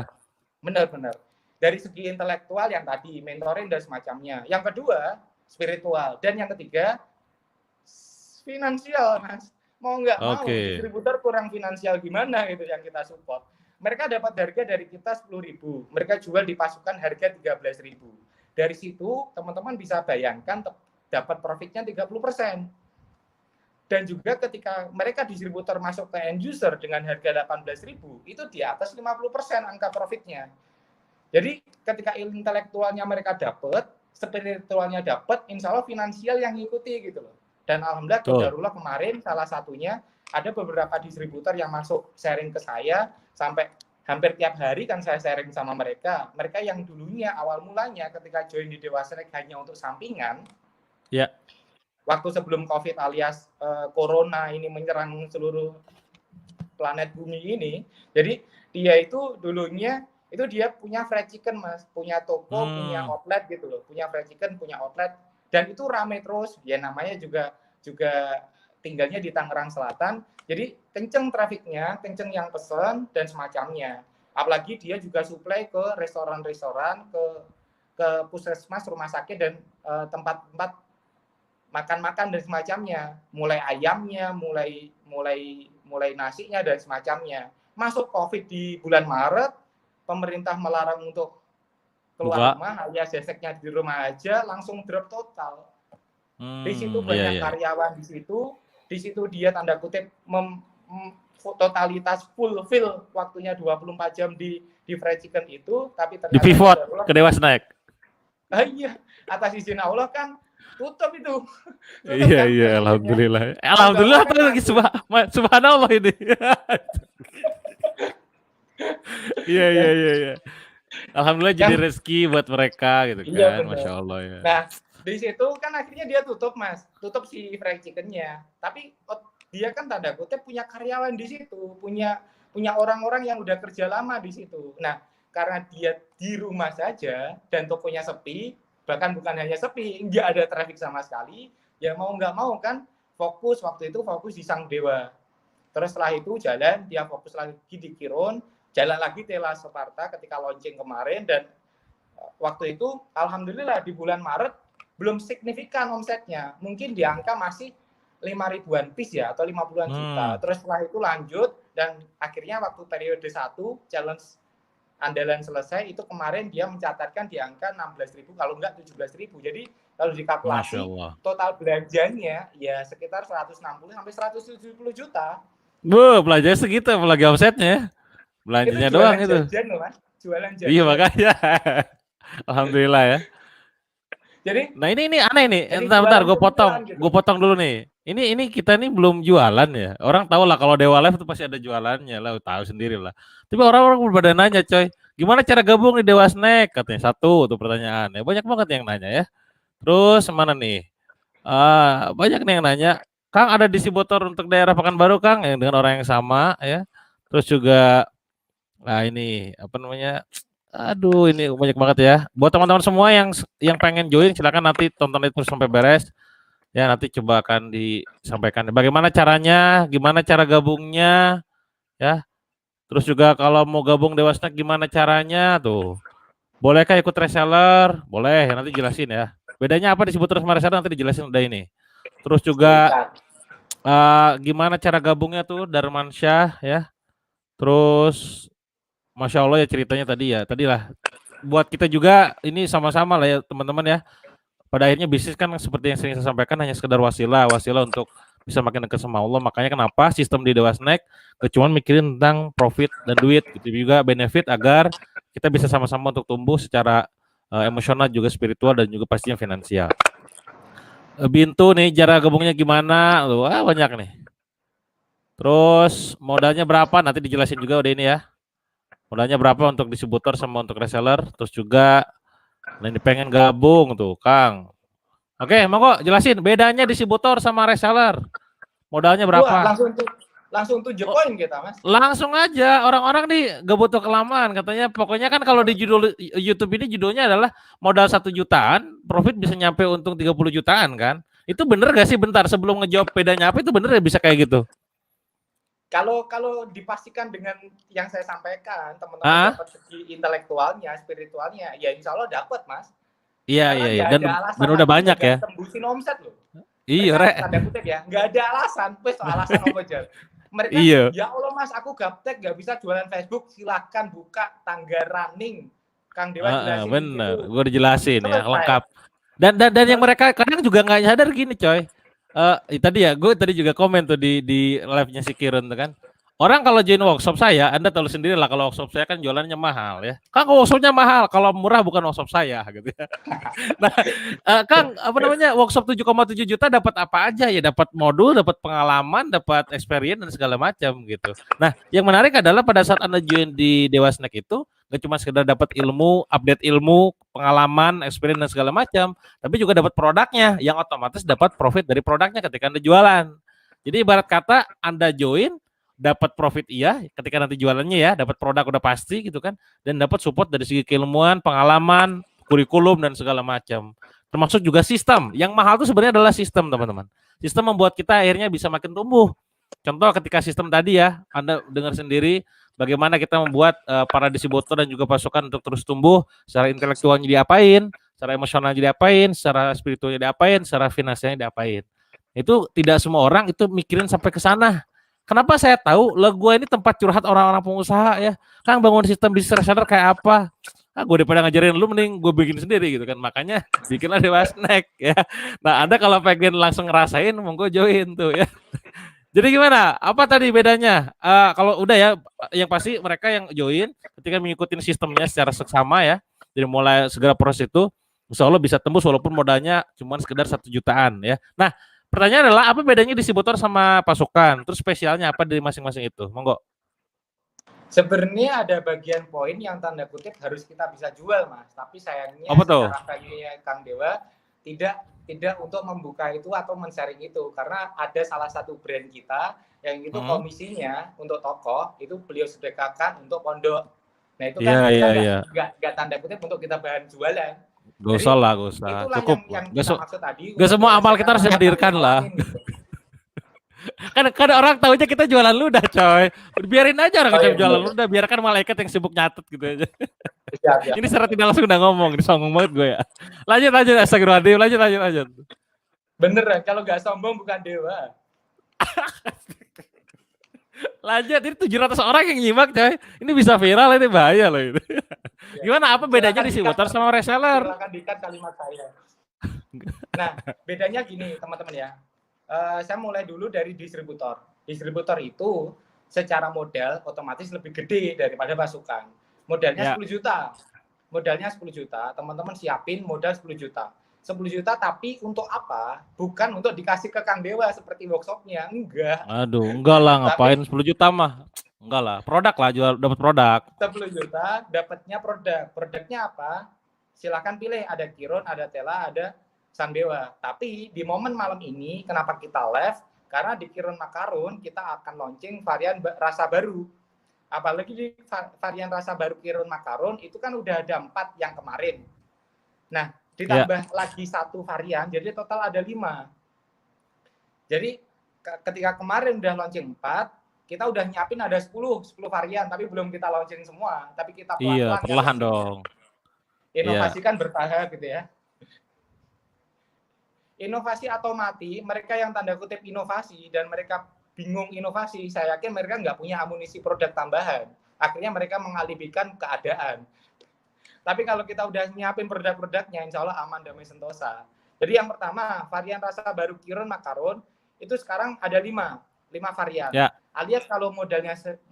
B: Benar-benar. Dari segi intelektual yang tadi mentoring dan semacamnya. Yang kedua spiritual, dan yang ketiga finansial Mas. Mau nggak mau distributor kurang finansial gimana itu yang kita support. Mereka dapat harga dari kita 10.000, mereka jual di pasukan harga 13.000. Dari situ teman-teman bisa bayangkan dapat profitnya 30%. Dan juga ketika mereka distributor masuk ke end user dengan harga 18.000, itu di atas 50% angka profitnya. Jadi ketika intelektualnya mereka dapat, spiritualnya dapat, insya Allah finansial yang ngikuti gitu loh. Dan alhamdulillah qadarullah kemarin salah satunya ada beberapa distributor yang masuk sharing ke saya, sampai hampir tiap hari kan saya sharing sama mereka. Mereka yang dulunya awal mulanya ketika join di Dewa Snack hanya untuk sampingan.
C: Ya.
B: Waktu sebelum COVID alias corona ini menyerang seluruh planet bumi ini. Jadi dia itu dulunya itu dia punya fried chicken Mas, punya toko, punya outlet gitu loh. Punya fried chicken, punya outlet, dan itu rame terus. Ya namanya juga tinggalnya di Tangerang Selatan. Jadi kenceng trafiknya, kenceng yang pesen dan semacamnya. Apalagi dia juga supply ke restoran-restoran, ke puskesmas, rumah sakit, dan tempat-tempat makan-makan dan semacamnya. Mulai ayamnya, mulai nasinya dan semacamnya. Masuk COVID di bulan Maret, pemerintah melarang untuk keluar rumah, alias hashtagnya di rumah aja, langsung drop total. Di situ banyak karyawan di situ dia tanda kutip totalitas fulfill waktunya 24 jam di fried chicken itu, tapi ternyata di pivot
C: ke Dewa Snack.
B: Iya, atas izin Allah kan tutup itu.
C: Iya, alhamdulillah. Alhamdulillah lagi subhanallah ini. Iya. Alhamdulillah jadi rezeki buat mereka gitu kan. Iya, Masya Allah ya.
B: Nah, di situ kan akhirnya dia tutup Mas, tutup si fried chickennya. Tapi dia kan tanda kutip punya karyawan di situ, punya orang-orang yang udah kerja lama di situ. Nah, karena dia di rumah saja dan tokonya sepi, bahkan bukan hanya sepi, nggak ada traffic sama sekali, ya mau nggak mau kan fokus di Sang Dewa. Terus setelah itu dia fokus lagi di Kiron, jalan lagi Tela Sparta ketika launching kemarin, dan waktu itu alhamdulillah di bulan Maret belum signifikan omsetnya, mungkin di angka masih 5.000-an piece ya, atau 50-an juta. Terus setelah itu lanjut, dan akhirnya waktu periode 1 challenge andalan selesai, itu kemarin dia mencatatkan di angka 16.000 kalau enggak 17.000. Jadi kalau dikalkulasi total belanjanya ya sekitar 160 sampai 170 juta.
C: Belanja segitu apalagi omsetnya. Belanjanya doang itu.
B: Jajan loh Mas, jualan jajan.
C: Iya makanya. Alhamdulillah ya.
B: Jadi
C: Nah ini aneh nih.
B: jadi
C: Bentar,
B: jualan gitu.
C: gue potong dulu nih. Ini kita nih belum jualan ya. Orang tahu lah kalau Dewa Live itu pasti ada jualannya lah, tahu sendiri lah. Tapi orang-orang pada nanya, coy, gimana cara gabung di Dewa Snack? Katanya satu tuh pertanyaan. Ya, banyak banget yang nanya ya. Terus mana nih? Banyak nih yang nanya. Kang ada distributor untuk daerah Pekanbaru, Kang, yang dengan orang yang sama ya. Terus juga, nah ini apa namanya? Aduh, ini banyak banget ya. Buat teman-teman semua yang pengen join, silakan nanti tonton itu sampai beres. Ya, nanti coba akan disampaikan. Bagaimana caranya, gimana cara gabungnya, ya. Terus juga kalau mau gabung Dewasnak gimana caranya tuh. Bolehkah ikut reseller? Boleh, nanti jelasin ya. Bedanya apa disebut terus sama reseller nanti dijelasin udah ini. Terus juga gimana cara gabungnya tuh Darmansyah ya. Terus Masya Allah ya ceritanya tadi ya. Tadilah buat kita juga ini sama-sama lah ya teman-teman ya. Pada akhirnya bisnis kan seperti yang sering saya sampaikan hanya sekedar wasilah untuk bisa makin dekat sama Allah. Makanya kenapa sistem di Dewa Snack cuma mikirin tentang profit dan duit, gitu juga benefit agar kita bisa sama-sama untuk tumbuh secara emosional juga spiritual dan juga pastinya finansial. Bintu nih cara gabungnya gimana? Wah banyak nih. Terus modalnya berapa? Nanti dijelasin juga udah ini ya. Modalnya berapa untuk distributor sama untuk reseller? Terus juga nah ini pengen gabung tuh, Kang. Oke, monggo jelasin bedanya distributor sama reseller. Modalnya berapa?
B: Wah, langsung to the point kita, Mas.
C: Langsung aja, orang-orang nih gak butuh kelamaan katanya. Pokoknya kan kalau di judul YouTube ini judulnya adalah modal 1 jutaan, profit bisa nyampe untung 30 jutaan kan? Itu bener gak sih? Bentar, sebelum ngejawab bedanya apa itu bener ya bisa kayak gitu?
B: Kalau dipastikan dengan yang saya sampaikan, teman-teman dapat segi intelektualnya, spiritualnya, ya insya Allah dapat, Mas.
C: Iya. Dan udah banyak ya.
B: Tembusin omset loh.
C: Iya,
B: Rek.
C: Rek.
B: Tanda kutip ya, nggak ada alasan. Wes alasan apa aja. Mereka, ya Allah Mas, aku gaptek nggak bisa jualan Facebook, silahkan buka tangga running. Kang Dewa jelasin.
C: Bener, gue udah jelasin ya, lengkap. Dan yang mereka kadang juga nggak sadar gini, coy. Tadi ya, gue tadi juga komen tuh di live-nya si Kirun tuh kan. Orang kalau join workshop saya, Anda tahu sendiri lah kalau workshop saya kan jualannya mahal ya. Kang workshopnya mahal, kalau murah bukan workshop saya gitu ya. Nah, Kang apa namanya workshop 7,7 juta dapat apa aja ya? Dapat modul, dapat pengalaman, dapat experience dan segala macam gitu. Nah, yang menarik adalah pada saat Anda join di Dewa Snack itu nggak cuma sekedar dapat ilmu, update ilmu, pengalaman, experience dan segala macam, tapi juga dapat produknya yang otomatis dapat profit dari produknya ketika Anda jualan. Jadi ibarat kata Anda join dapat profit iya ketika nanti jualannya ya, dapat produk udah pasti gitu kan, dan dapat support dari segi keilmuan, pengalaman, kurikulum dan segala macam. Termasuk juga sistem. Yang mahal itu sebenarnya adalah sistem, teman-teman. Sistem membuat kita akhirnya bisa makin tumbuh. Contoh ketika sistem tadi ya, Anda dengar sendiri bagaimana kita membuat para distributor dan juga pasukan untuk terus tumbuh, secara intelektualnya diapain, secara emosionalnya diapain, secara spiritualnya diapain, secara finansialnya diapain. Itu tidak semua orang itu mikirin sampai ke sana. Kenapa saya tahu? Lah gue ini tempat curhat orang-orang pengusaha ya. Kang bangun sistem bisnis reseller kayak apa? Gue daripada ngajarin lu mending gue bikin sendiri gitu kan. Makanya bikinlah Dewa Snack ya. Nah, Anda kalau pengen langsung ngerasain monggo join tuh ya. Jadi gimana? Apa tadi bedanya? Kalau udah ya, yang pasti mereka yang join ketika mengikuti sistemnya secara seksama ya. Jadi mulai segala proses itu, insya Allah bisa tembus walaupun modalnya cuma sekedar 1 jutaan ya. Nah, pertanyaan adalah apa bedanya distributor sama pasukan? Terus spesialnya apa dari masing-masing itu? Monggo.
B: Sebenarnya ada bagian poin yang tanda kutip harus kita bisa jual, Mas. Tapi sayangnya
C: secara
B: value-nya Kang Dewa tidak untuk membuka itu atau men-sharing itu, karena ada salah satu brand kita yang itu komisinya untuk toko itu beliau sedekahkan untuk pondok. Nah itu kan nggak tanda kutip untuk kita bahan jualan.
C: Gak usah lah, gak usah. Cukup.
B: Gak
C: semua amal kita harus dihadirkan lah. Kan orang tahunya kita jualan ludah, coy. Biarin aja orang jualan ludah, biarkan malaikat yang sibuk nyatet gitu aja. Ini secara tidak langsung udah ngomong, ini sombong banget gue ya. Lanjut, astagfirullahaladzim, lanjut.
B: Bener, kalau gak sombong bukan dewa.
C: Lanjut, ini 700 orang yang nyimak, coy. Ini bisa viral, ini bahaya loh ini. Gimana, apa bedanya distributor sama reseller?
B: Silakan dikat kalimat saya. Nah, bedanya gini teman-teman ya. Saya mulai dulu dari distributor. Distributor itu secara modal otomatis lebih gede daripada pasukan. Modalnya 10 juta. Teman-teman siapin modal 10 juta. 10 juta tapi untuk apa? Bukan untuk dikasih ke Kang Dewa seperti workshopnya, enggak.
C: Aduh, enggak lah, ngapain
B: Tapi
C: 10 juta mah. Enggak lah, produk lah, jual dapat produk.
B: 10 juta dapatnya produk. Produknya apa? Silahkan pilih, ada Kiron, ada Tela, ada Sang Dewa. Tapi di momen malam ini, kenapa kita live? Karena di Kiron Makarun kita akan launching varian rasa baru. Apalagi di varian rasa baru Kiron Makarun itu kan udah ada 4 yang kemarin. Nah, ditambah lagi 1 varian, jadi total ada 5. Jadi ketika kemarin udah launching 4, kita udah nyiapin ada 10 varian, tapi belum kita launching semua. Tapi kita pelan-pelan.
C: Iya, perlahan dong.
B: Inovasi kan bertahap gitu ya. Inovasi atau mati, mereka yang tanda kutip inovasi dan mereka bingung inovasi, saya yakin mereka nggak punya amunisi produk tambahan. Akhirnya mereka mengalihkan keadaan. Tapi kalau kita udah nyiapin produk-produknya, insya Allah aman, damai, sentosa. Jadi yang pertama, varian rasa baru Kiron Makarun, itu sekarang ada 5 varian.
C: Ya.
B: Alias kalau modalnya 10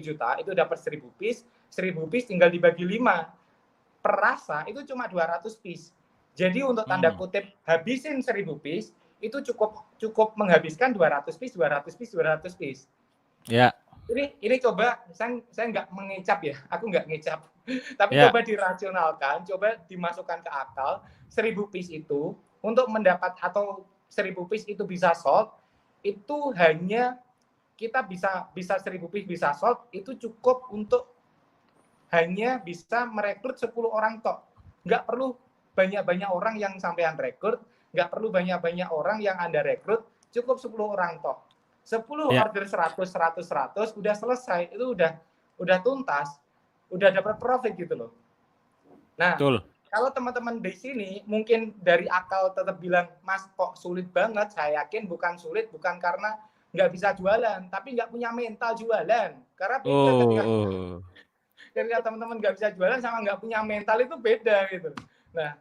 B: juta, itu dapat 1000 piece, 1000 piece tinggal dibagi 5. Per rasa itu cuma 200 piece. Jadi untuk tanda kutip habisin 1000 piece, itu cukup menghabiskan 200 piece.
C: Ya.
B: Ini coba, saya nggak mengecap ya, aku nggak ngecap. Tapi coba dirasionalkan, coba dimasukkan ke akal, 1000 piece itu, untuk mendapat atau 1000 piece itu bisa sold, itu hanya kita bisa 1000 piece bisa sold, itu cukup untuk hanya bisa merekrut 10 orang tok. Nggak perlu banyak-banyak orang yang sampean rekrut, nggak perlu banyak-banyak orang yang Anda rekrut, cukup 10 orang tok. 10 order 100 udah selesai, itu udah tuntas, udah dapat profit gitu loh. Nah, betul. Kalau teman-teman di sini mungkin dari akal tetap bilang, Mas kok sulit banget, saya yakin bukan sulit, bukan karena nggak bisa jualan, tapi nggak punya mental jualan. Karena beda ketika teman-teman nggak bisa jualan sama nggak punya mental itu beda gitu. Nah,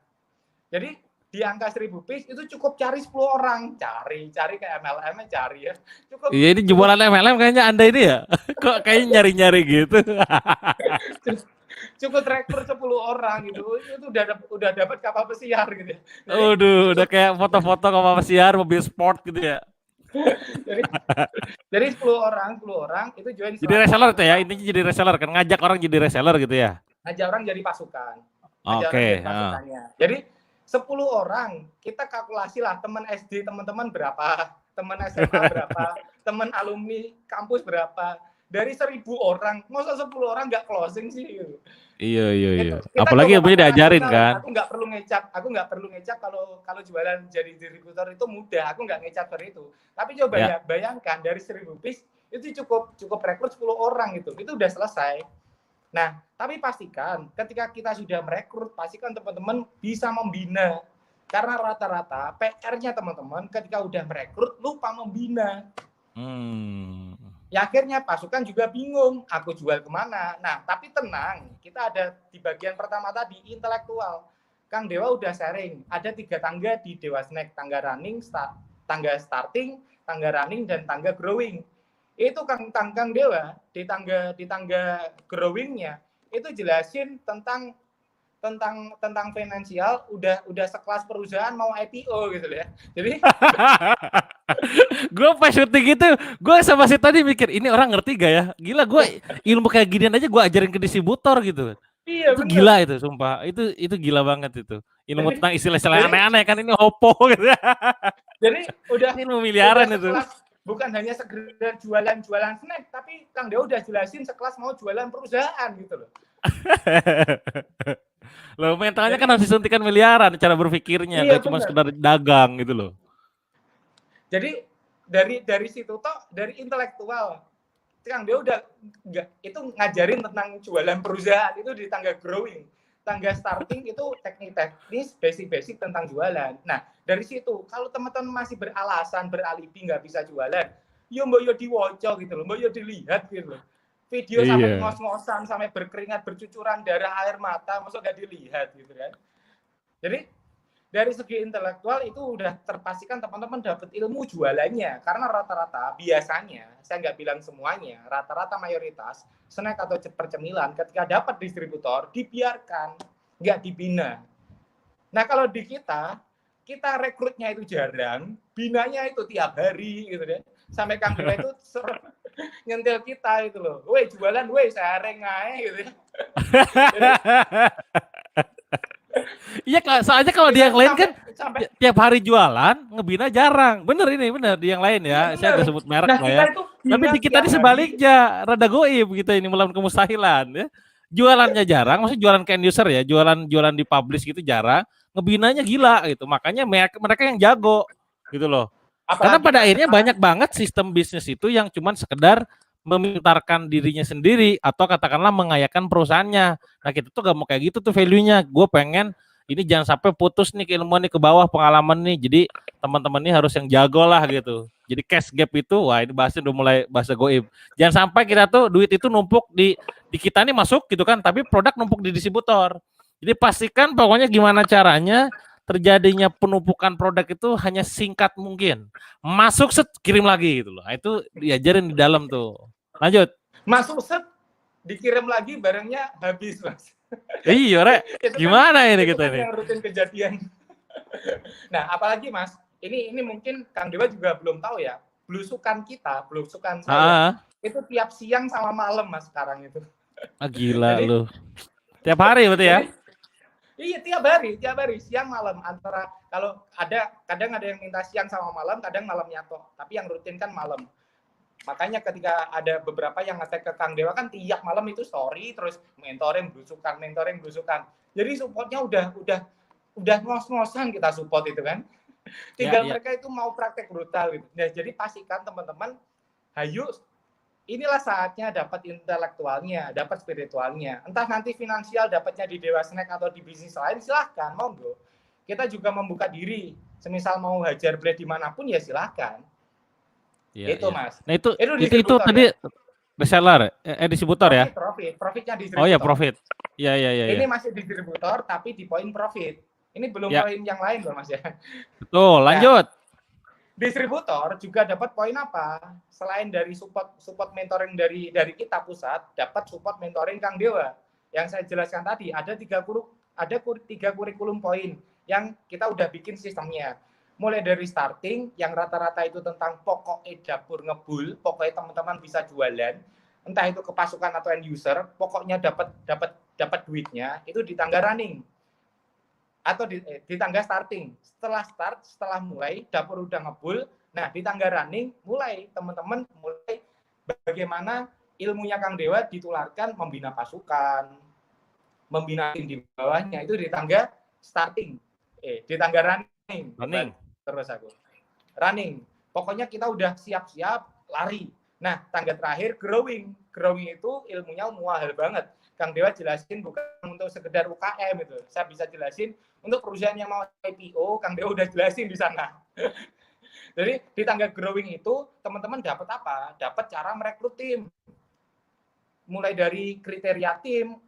B: jadi di angka 1000 piece itu cukup cari 10 orang, cari kayak MLM-nya cari ya. Cukup. Iya,
C: ini jualan MLM kayaknya Anda ini ya. Kok kayaknya nyari-nyari gitu.
B: Cukup rekrut 10 orang gitu. Itu udah dapat kapal pesiar gitu ya.
C: Udah kayak foto-foto kapal pesiar, mobil sport gitu ya.
B: jadi 10 orang itu join.
C: Jadi reseller itu ya, intinya jadi reseller kan, ngajak orang jadi reseller gitu ya.
B: Ngajak orang jadi pasukan.
C: Oke.
B: Jadi 10 orang, kita kalkulasi lah teman SD teman-teman berapa, teman SMA berapa, teman alumni kampus berapa. Dari 1000 orang, masa 10 orang nggak closing sih gitu.
C: Iya. Apalagi yang punya diajarin kan.
B: Aku nggak perlu ngecap kalau jualan jadi distributor itu mudah. Aku nggak ngecap seperti itu. Tapi coba ya bayangkan dari 1000 piece itu cukup rekrut 10 orang gitu. Itu udah selesai. Nah, tapi pastikan ketika kita sudah merekrut, pastikan teman-teman bisa membina. Karena rata-rata PR-nya teman-teman ketika udah merekrut lupa membina. Ya akhirnya pasukan juga bingung, aku jual kemana. Nah, tapi tenang, kita ada di bagian pertama tadi, intelektual. Kang Dewa udah sharing, ada 3 tangga di Dewa Snack, tangga running, tangga starting, tangga running, dan tangga growing. Itu Kang Dewa di tangga growingnya itu jelasin tentang finansial, udah sekelas perusahaan mau IPO gitu ya. Jadi
C: gue pas syuting gitu, gue sama si tadi mikir ini orang ngerti gak ya? Gila, gue ilmu kayak ginian aja gue ajarin ke distributor gitu.
B: Iya,
C: itu bener. Gila itu, sumpah. Itu gila banget itu. Ilmu tentang istilah-istilah aneh-aneh kan, ini hopo gitu.
B: Jadi udah
C: ilmu miliaran itu.
B: Bukan hanya sekedar jualan snack, tapi Kang Dewa udah jelasin sekelas mau jualan perusahaan gitu loh.
C: Loh, mentalnya kan harus disuntikan miliaran cara berpikirnya, gak cuma sekedar dagang gitu loh.
B: Jadi dari situ toh, dari intelektual, Kang Dewa udah itu ngajarin tentang jualan perusahaan itu di tangga growing. Tangga starting itu teknis, basic tentang jualan. Nah, dari situ, kalau teman-teman masih beralasan, beralibi nggak bisa jualan, mbak yo diwoco gitu loh, mbak yo dilihat gitu loh. Video sampai ngos-ngosan, sampai berkeringat, bercucuran darah, air mata, maksud nggak dilihat gitu kan. Jadi, dari segi intelektual itu udah terpastikan teman-teman dapat ilmu jualannya. Karena rata-rata biasanya, saya nggak bilang semuanya, rata-rata mayoritas snack atau percemilan ketika dapat distributor dibiarkan, nggak dibina. Nah kalau di kita rekrutnya itu jarang, binanya itu tiap hari gitu deh. Sampai Kang Dewa itu nyentil kita itu loh. Woi jualan, woi sareng ae gitu ya.
C: Iya, soalnya kalau di yang lain kan
B: sampai
C: tiap hari jualan, ngebina jarang. Bener ini, bener di yang lain ya.
B: Iya,
C: Saya nggak sebut merek
B: nah,
C: lah
B: kita
C: ya.
B: itu
C: Tapi
B: bina
C: di kita
B: tiap
C: ini
B: hari.
C: sebaliknya, rada goib kita ini melawan kemustahilan ya. Jualannya jarang, maksudnya jualan ke end user ya, jualan di publish gitu jarang, ngebinanya gila gitu. Makanya mereka yang jago gitu loh. Karena
B: Apalagi
C: pada akhirnya
B: sekarang,
C: banyak banget sistem bisnis itu yang cuman sekedar memintarkan dirinya sendiri atau katakanlah mengayakan perusahaannya. Nah kita tuh gak mau kayak gitu tuh value-nya. Gue pengen ini jangan sampai putus nih keilmuan nih ke bawah pengalaman nih. Jadi teman-teman ini harus yang jago lah gitu. Jadi cash gap itu, wah ini bahasnya udah mulai bahasa goib. Jangan sampai kita tuh duit itu numpuk di kita nih masuk gitu kan, tapi produk numpuk di distributor. Jadi pastikan pokoknya gimana caranya terjadinya penumpukan produk itu hanya singkat mungkin. Masuk set kirim lagi gitu loh. Nah, itu diajarin di dalam tuh. Lanjut.
B: masuk set dikirim lagi barangnya habis Mas.
C: Iya, Rek. Gimana ini kita ini?
B: Yang rutin kejadian. Nah, apalagi Mas, ini mungkin Kang Dewa juga belum tahu ya. Belusukan saya itu tiap siang sama malam Mas sekarang itu.
C: Ah gila lu. Tiap hari berarti ya?
B: Iya tiap hari siang malam antara kalau kadang ada yang minta siang sama malam, kadang malamnya toh. Tapi yang rutin kan malam. Makanya ketika ada beberapa yang nge-tag ke Kang Dewa kan tiap malam itu story terus mentoring belusukan. Jadi supportnya udah ngos-ngosan kita support itu kan. Tinggal mereka itu mau praktek brutal gitu. Nah, jadi pastikan teman-teman, hayu inilah saatnya dapat intelektualnya, dapat spiritualnya. Entah nanti finansial dapatnya di Dewa Snack atau di bisnis lain, silahkan, monggo. Kita juga membuka diri. Semisal mau hajar blade dimanapun ya silahkan.
C: Ya,
B: itu Mas.
C: Nah itu tadi reseller, distributor ya?
B: Profitnya distributor.
C: Oh ya profit. Iya.
B: Ini masih distributor tapi di poin profit. Ini belum poin yang lain loh Mas ya.
C: Betul, lanjut.
B: Distributor juga dapat poin apa? Selain dari support mentoring dari kita pusat, dapat support mentoring Kang Dewa. Yang saya jelaskan tadi, ada tiga kurikulum poin yang kita udah bikin sistemnya. Mulai dari starting yang rata-rata itu tentang pokoknya dapur ngebul, pokoknya teman-teman bisa jualan, entah itu ke pasukan atau end user, pokoknya dapat duitnya itu di tangga running atau di tangga starting. Setelah mulai dapur udah ngebul, nah di tangga running mulai teman-teman mulai bagaimana ilmunya Kang Dewa ditularkan membina pasukan, membina tim di bawahnya itu di tangga starting. Di tangga running. Terus aku running. Pokoknya kita udah siap-siap lari. Nah, tangga terakhir growing. Growing itu ilmunya mahal banget. Kang Dewa jelasin bukan untuk sekedar UKM itu. Saya bisa jelasin untuk perusahaan yang mau IPO, Kang Dewa udah jelasin di sana. Jadi di tangga growing itu teman-teman dapat apa? Dapat cara merekrut tim. Mulai dari kriteria tim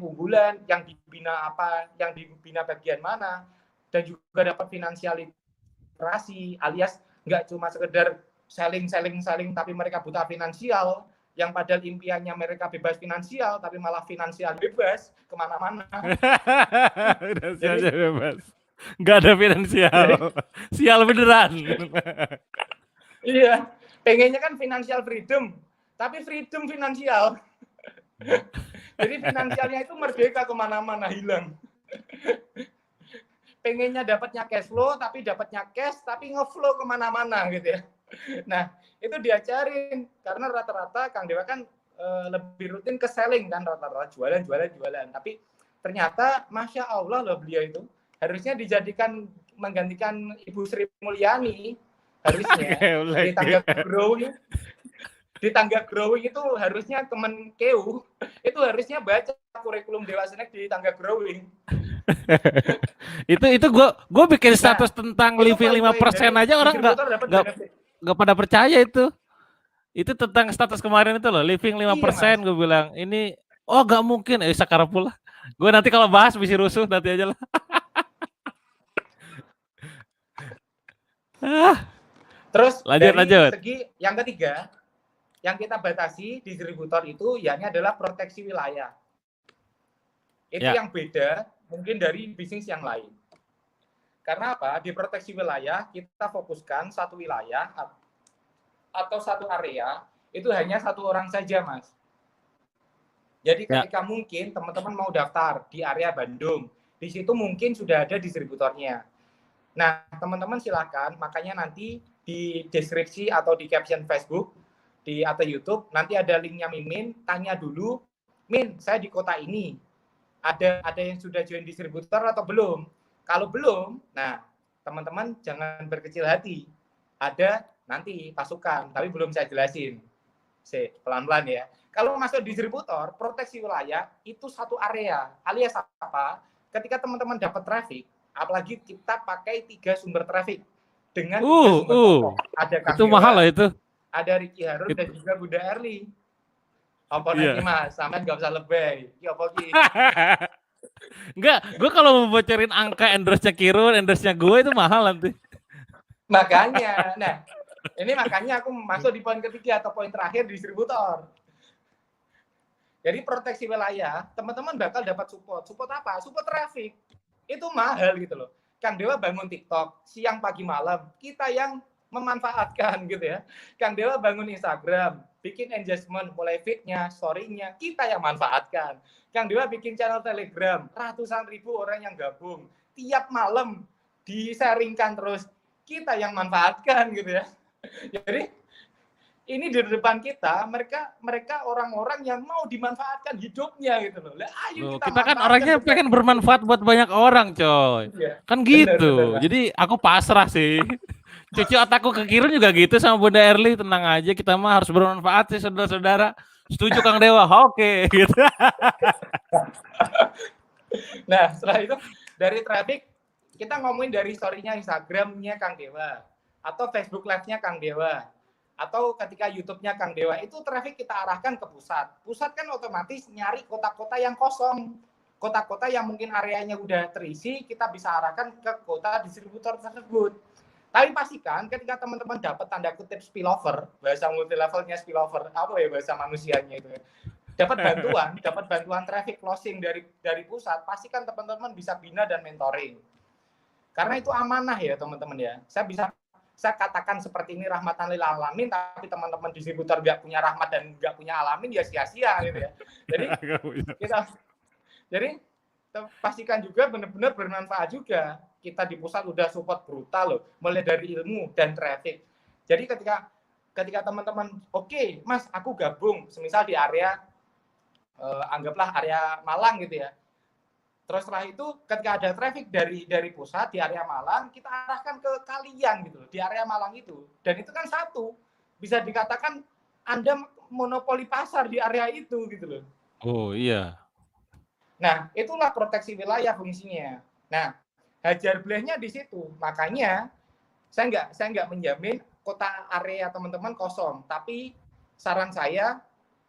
B: unggulan, yang dibina apa, yang dibina bagian mana, dan juga dapat finansial literasi, alias nggak cuma sekedar selling tapi mereka buta finansial, yang padahal impiannya mereka bebas finansial tapi malah finansial bebas kemana-mana.
C: Finansialnya bebas, nggak ada finansial, sial beneran.
B: Iya, pengennya kan financial freedom, tapi freedom finansial. Jadi finansialnya itu merdeka kemana-mana, hilang. Pengennya dapatnya cash flow, tapi dapatnya cash, tapi ngeflow kemana-mana gitu ya. Nah, itu diajarin karena rata-rata Kang Dewa kan lebih rutin ke selling kan, rata-rata jualan. Tapi ternyata Masya Allah loh beliau itu harusnya dijadikan menggantikan Ibu Sri Mulyani harusnya di tangga growing. Di tangga growing itu harusnya teman Keu itu harusnya baca kurikulum Dewa Snack di tangga growing.
C: itu gue bikin status tentang living 5% aja orang nggak pada percaya itu tentang status kemarin itu loh, living 5%. Iya, gue bilang ini nggak mungkin, sakar pula gue nanti kalau bahas bisa rusuh nanti aja lah.
B: Terus
C: lanjut.
B: Segi yang ketiga yang kita batasi distributor itu yakni adalah proteksi wilayah. Itu yang beda mungkin dari bisnis yang lain. Karena apa? Di proteksi wilayah kita fokuskan satu wilayah atau satu area itu hanya satu orang saja, Mas. Jadi ketika mungkin teman-teman mau daftar di area Bandung, di situ mungkin sudah ada distributornya. Nah, teman-teman silakan, makanya nanti di deskripsi atau di caption Facebook atau YouTube nanti ada linknya Mimin, tanya dulu, Min, saya di kota ini, ada yang sudah join distributor atau belum? Kalau belum, nah teman-teman jangan berkecil hati, ada nanti pasukan, tapi belum saya jelasin. Pelan-pelan ya. Kalau masuk distributor, proteksi wilayah itu satu area. Alias apa? Ketika teman-teman dapat traffic, apalagi kita pakai 3 sumber traffic dengan 3 sumber pokok. Ada Kang
C: itu
B: Dewa,
C: mahal lah itu.
B: ada Ricky Harun dan juga Bunda Erli. Apa nanti Mas, sampean nggak usah lebay. Ya apa ki?
C: Enggak, gue kalau mau bocorin angka endorse-nya Kirun, endorse-nya gue itu mahal nanti.
B: Makanya, nah ini makanya aku masuk di poin ketiga atau poin terakhir distributor. Jadi proteksi wilayah, teman-teman bakal dapat support. Support apa? Support traffic. Itu mahal gitu loh. Kang Dewa bangun TikTok, siang, pagi, malam. Kita yang memanfaatkan gitu ya. Kang Dewa bangun Instagram, bikin engagement, mulai feed-nya, story-nya. Kita yang manfaatkan. Kang Dewa bikin channel Telegram, ratusan ribu orang yang gabung. Tiap malam di-sharingkan terus. Kita yang manfaatkan gitu ya. Jadi ini di depan kita, mereka orang-orang yang mau dimanfaatkan hidupnya gitu loh. Ayo
C: kita kan orangnya pengen bermanfaat buat banyak orang, coy. Iya, kan gitu. Bener. Jadi aku pasrah sih. Cucu otakku ke Kirun juga gitu sama Bunda Erli, tenang aja, kita mah harus bermanfaat sih saudara-saudara. Setuju Kang Dewa? Oke, gitu.
B: Nah, setelah itu dari traffic kita ngomongin dari story-nya Instagram-nya Kang Dewa atau Facebook Live-nya Kang Dewa. Atau ketika YouTube-nya Kang Dewa, itu traffic kita arahkan ke pusat. Pusat kan otomatis nyari kota-kota yang kosong. Kota-kota yang mungkin areanya udah terisi, kita bisa arahkan ke kota distributor tersebut. Tapi pastikan ketika teman-teman dapat tanda kutip spillover, bahasa multi-levelnya spillover, apa ya bahasa manusianya itu ya. Dapat bantuan traffic closing dari pusat, pastikan teman-teman bisa bina dan mentoring. Karena itu amanah ya teman-teman ya. Saya katakan seperti ini rahmatan lil alamin, tapi teman-teman distributor nggak punya rahmat dan nggak punya alamin ya sia-sia gitu ya. Jadi pastikan juga benar-benar bermanfaat juga. Kita di pusat udah support brutal loh, mulai dari ilmu dan traffic. Jadi ketika teman-teman, oke, Mas, aku gabung, semisal di area anggaplah area Malang gitu ya. Terus setelah itu ketika ada traffic dari pusat di area Malang, kita arahkan ke kalian gitu loh, di area Malang itu. Dan itu kan satu, bisa dikatakan Anda monopoli pasar di area itu gitu loh.
C: Oh iya.
B: Nah, itulah proteksi wilayah fungsinya. Nah, hajar belahnya di situ. Makanya saya nggak menjamin kota area teman-teman kosong, tapi saran saya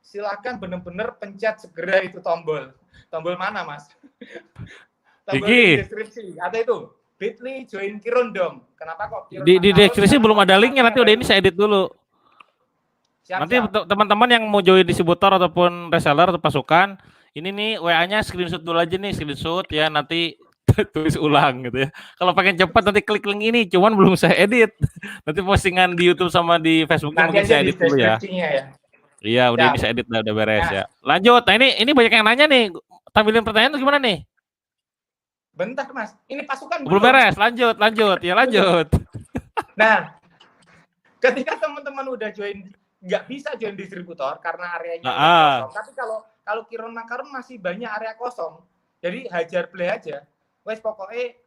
B: silakan benar-benar pencet segera itu tombol. Tombol mana, Mas? Tombol di deskripsi. Ada itu. Bit.ly join Kirun dong. Kenapa kok Kirun?
C: Di deskripsi belum ada linknya, nanti udah ini saya edit dulu. Nanti teman-teman yang mau join distributor ataupun reseller atau pasukan, ini nih WA-nya screenshot dulu aja nih, screenshot ya, nanti tulis ulang gitu ya. Kalau pengen cepat nanti klik link ini, cuman belum saya edit. Nanti postingan di YouTube sama di Facebook mungkin saya edit dulu ya. Iya, udah ini saya edit, udah beres ya. Lanjut. Nah, ini banyak yang nanya nih. Tampilin pertanyaan tuh gimana nih?
B: Bentar, Mas. Ini pasukan
C: belum beres. Lanjut. Ya lanjut.
B: Nah, ketika teman-teman udah join, nggak bisa join distributor karena areanya kosong. Tapi kalau Kirun Makarun masih banyak area kosong, jadi hajar play aja. Wes pokoknya,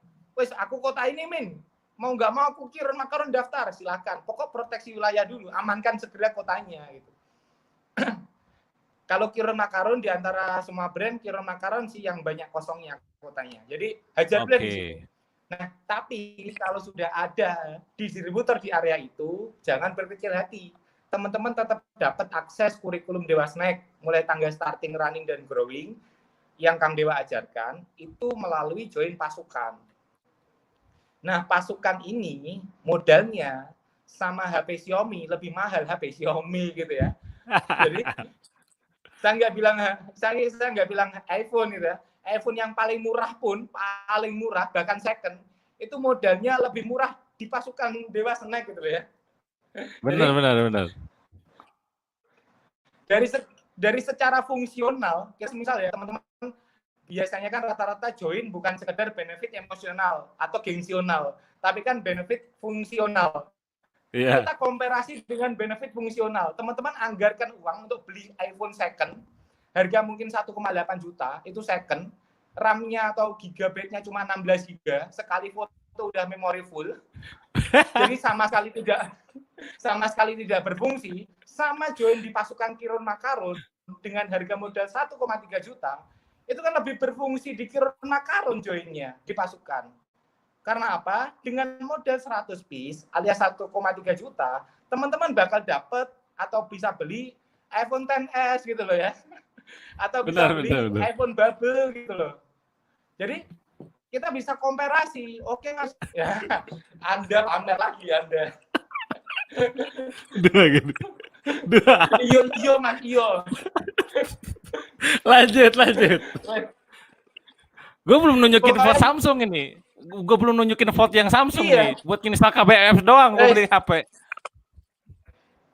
B: aku kota ini Min. Mau nggak mau aku Kirun Makarun daftar, silakan. Pokok proteksi wilayah dulu, amankan segera kotanya gitu. Kalau Kirun Makarun di antara semua brand, Kirun Makarun sih yang banyak kosongnya kotanya. Jadi hajar play di situ. Nah, tapi kalau sudah ada distributor di area itu, jangan berkecil hati. Teman-teman tetap dapat akses kurikulum Dewa Snack mulai tangga starting, running, dan growing yang Kang Dewa ajarkan itu melalui join pasukan. Nah, pasukan ini modalnya sama HP Xiaomi, lebih mahal HP Xiaomi gitu ya. Jadi saya nggak bilang iPhone gitu ya. iPhone yang paling murah pun, paling murah bahkan second itu modalnya lebih murah di pasukan Dewa Snack gitu ya.
C: Benar.
B: Dari secara fungsional, misal ya teman-teman biasanya kan rata-rata join bukan sekedar benefit emosional atau gengsional, tapi kan benefit fungsional.
C: Iya.
B: Kita komparasi dengan benefit fungsional. Teman-teman anggarkan uang untuk beli iPhone second, harga mungkin 1,8 juta, itu second, RAM-nya atau gigabyte-nya cuma 16 giga, sekali foto udah memory full. Jadi sama sekali tidak berfungsi, sama join di pasukan Kirun Makarun dengan harga modal 1,3 juta, itu kan lebih berfungsi di Kirun Makarun joinnya di pasukan. Karena apa? Dengan modal 100 piece alias 1,3 juta, teman-teman bakal dapat atau bisa beli iPhone XS gitu loh ya. Atau bisa beli iPhone bubble gitu loh. Jadi kita bisa komparasi. Oke Mas, ya, Anda pamer lagi Anda. Dua. Iyo Mas, iyo.
C: Lanjut. Gue belum nunjukin vote Samsung ini. Gue belum nunjukin vote yang Samsung nih. Buat install KBF doang gue beli HP.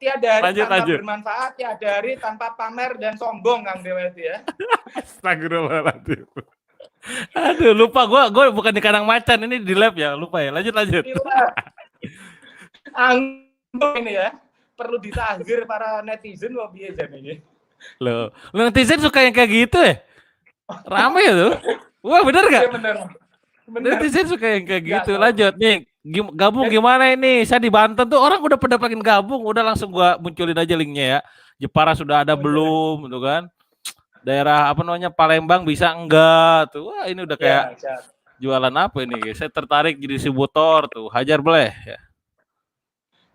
B: Tiada hari tanpa bermanfaat, tiada hari tanpa pamer dan sombong Kang Dewa itu ya.
C: Astagfirullahaladzim. Aduh, lupa gue bukan di kandang macan, ini di lab ya, lupa ya. Lanjut.
B: Anggung ini ya, perlu ditahzir para netizen wah piye jan ini.
C: Loh, netizen suka yang kayak gitu ya? Rame ya tuh. Wah, bener gak?
B: Ya, bener.
C: Netizen suka yang kayak gitu. Lanjut nih, gabung gimana ini? Saya di Banten tuh orang udah pada pengen gabung, udah langsung gua munculin aja linknya ya. Jepara sudah ada belum, gitu kan? Daerah apa namanya Palembang bisa enggak tuh? Wah ini udah kayak jualan apa ini? Saya tertarik jadi distributor tuh, hajar boleh ya.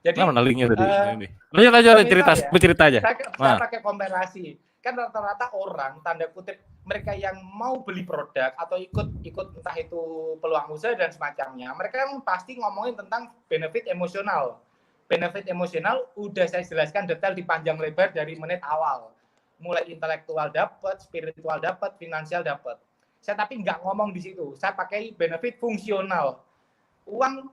C: Jadi mana linknya tadi? Ini. Lanjut cerita aja.
B: Saya pakai komparasi. Kan rata-rata orang tanda kutip mereka yang mau beli produk atau ikut entah itu peluang usaha dan semacamnya, mereka yang pasti ngomongin tentang benefit emosional. Benefit emosional udah saya jelaskan detail di panjang lebar dari menit awal. Mulai intelektual dapat, spiritual dapat, finansial dapat. Saya tapi nggak ngomong di situ. Saya pakai benefit fungsional. Uang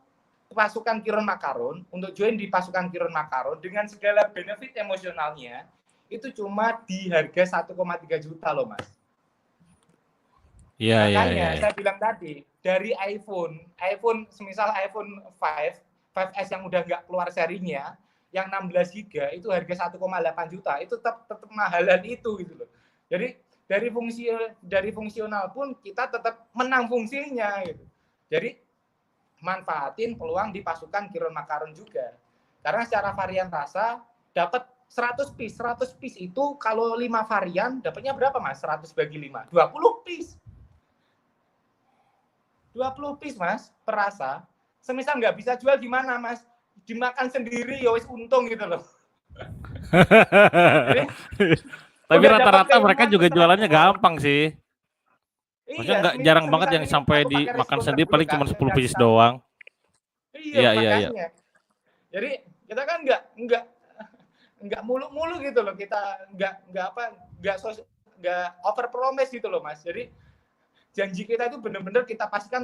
B: pasukan Kirun Makarun untuk join di pasukan Kirun Makarun dengan segala benefit emosionalnya itu cuma di harga 1,3 juta loh Mas.
C: Iya.
B: Saya bilang tadi dari iPhone semisal iPhone 5S yang udah nggak keluar serinya, yang 16 GB itu harga 1,8 juta, itu tetap mahalan itu gitu loh. Jadi dari fungsional pun kita tetap menang fungsinya gitu. Jadi manfaatin peluang di pasukan Kirun Makarun juga. Karena secara varian rasa dapat 100 piece itu kalau 5 varian dapatnya berapa Mas? 100 bagi 5. 20 piece. 20 piece Mas per rasa. Semisal nggak bisa jual gimana Mas? Dimakan sendiri ya wis untung gitu loh.
C: Jadi, tapi rata-rata mereka juga jualannya gampang sih. Maksudnya nggak jarang banget yang sampai dimakan sendiri, paling cuma 10 pieces doang.
B: Iya. Jadi kita kan nggak mulu-mulu gitu loh, kita nggak over promise gitu loh Mas. Jadi janji kita itu benar-benar kita pastikan